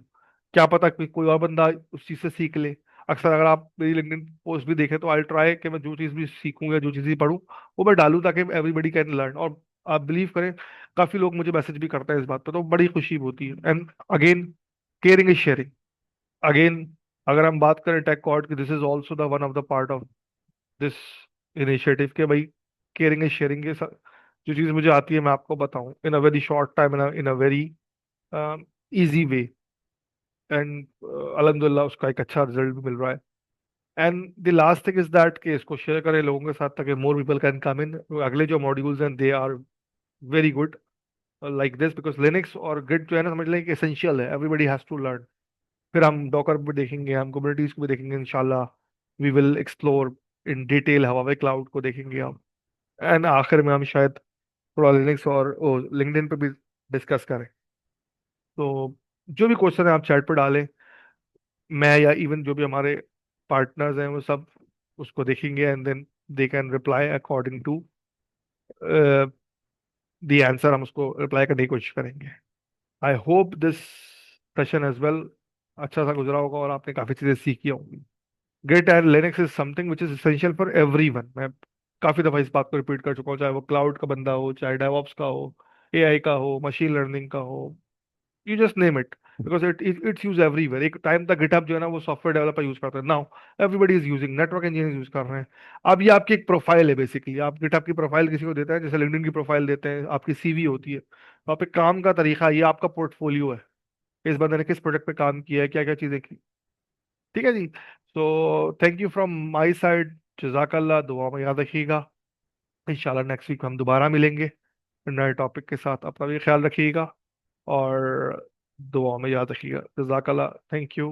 Speaker 1: क्या पता कोई और बंदा उस चीज से सीख ले। अक्सर अगर आप मेरी लिंक्डइन पोस्ट भी देखें, तो आई ट्राई कि मैं जो चीज़ भी सीखूं या जो चीज़ भी पढूं, वो मैं डालूं, ताकि एवरीबडी कैन लर्न। और आप बिलीव करें, काफी लोग मुझे मैसेज भी करते हैं इस बात पे, तो बड़ी खुशी होती है। And again, caring is sharing. Again, अगर हम बात करें टेक कॉर्ड की, this is also the one of the part of this initiative के भाई, केयरिंग इज शेयरिंग के। जो चीज़ मुझे आती है मैं आपको बताऊं in a very short time, in a very easy way, and अल्हम्दुलिल्लाह उसका एक अच्छा रिजल्ट भी मिल रहा है। And the last thing is that कि इसको शेयर करें लोगों के साथ ताकि मोर पीपल कैन कम इन। अगले जो मॉड्यूल्स हैं they are very good like this, because Linux और गिट जो है ना, समझ लें कि एसेंशियल है, एवरीबडी हैज टू लर्न। फिर हम डॉकर भी देखेंगे, हम कुबरनीटीज को भी देखेंगे इंशाल्लाह। We will explore in detail Huawei cloud को देखेंगे हम। एंड आखिर में हम शायद थोड़ा लिनक्स और लिंक्डइन पे भी डिस्कस करें। तो जो भी क्वेश्चन है आप चैट पर डालें, मैं या इवन जो भी हमारे पार्टनर्स हैं वो सब उसको देखेंगे, and then they can reply according to the answer, हम उसको रिप्लाई करने की कोशिश करेंगे। I hope this session as well अच्छा सा गुजरा होगा और आपने काफ़ी चीज़ें सीखी होंगी। Git and Linux is something which is essential for everyone. मैं काफ़ी दफ़ा इस बात को रिपीट कर चुका हूँ, चाहे वो क्लाउड का बंदा हो, चाहे डेवऑप्स का हो, एआई का हो, मशीन लर्निंग का हो, you just name it, because it's use everywhere. एक टाइम तक गिटहब जो है ना वो सॉफ्टवेयर डेवलपर यूज करते हैं, now everybody is using, network engineer use कर रहे हैं। अब ये आपकी एक प्रोफाइल है बेसिकली, आप गिटहब की प्रोफाइल किसी को देते हैं, जैसे लिंक्डइन की प्रोफाइल देते हैं, आपकी सीवी होती है, तो आप एक काम का तरीका, ये आपका पोर्टफोलियो है, इस बंदे ने किस प्रोजेक्ट पे काम किया है, क्या क्या चीजें की। ठीक है जी। तो thank you from my side, जजाकल्ला, दुआ में याद रखिएगा। इंशाल्लाह नेक्स्ट वीक हम दोबारा मिलेंगे नए टॉपिक के साथ। अपना भी ख्याल रखिएगा और दुआ में याद रखिएगा। जजाकल्ला, थैंक यू।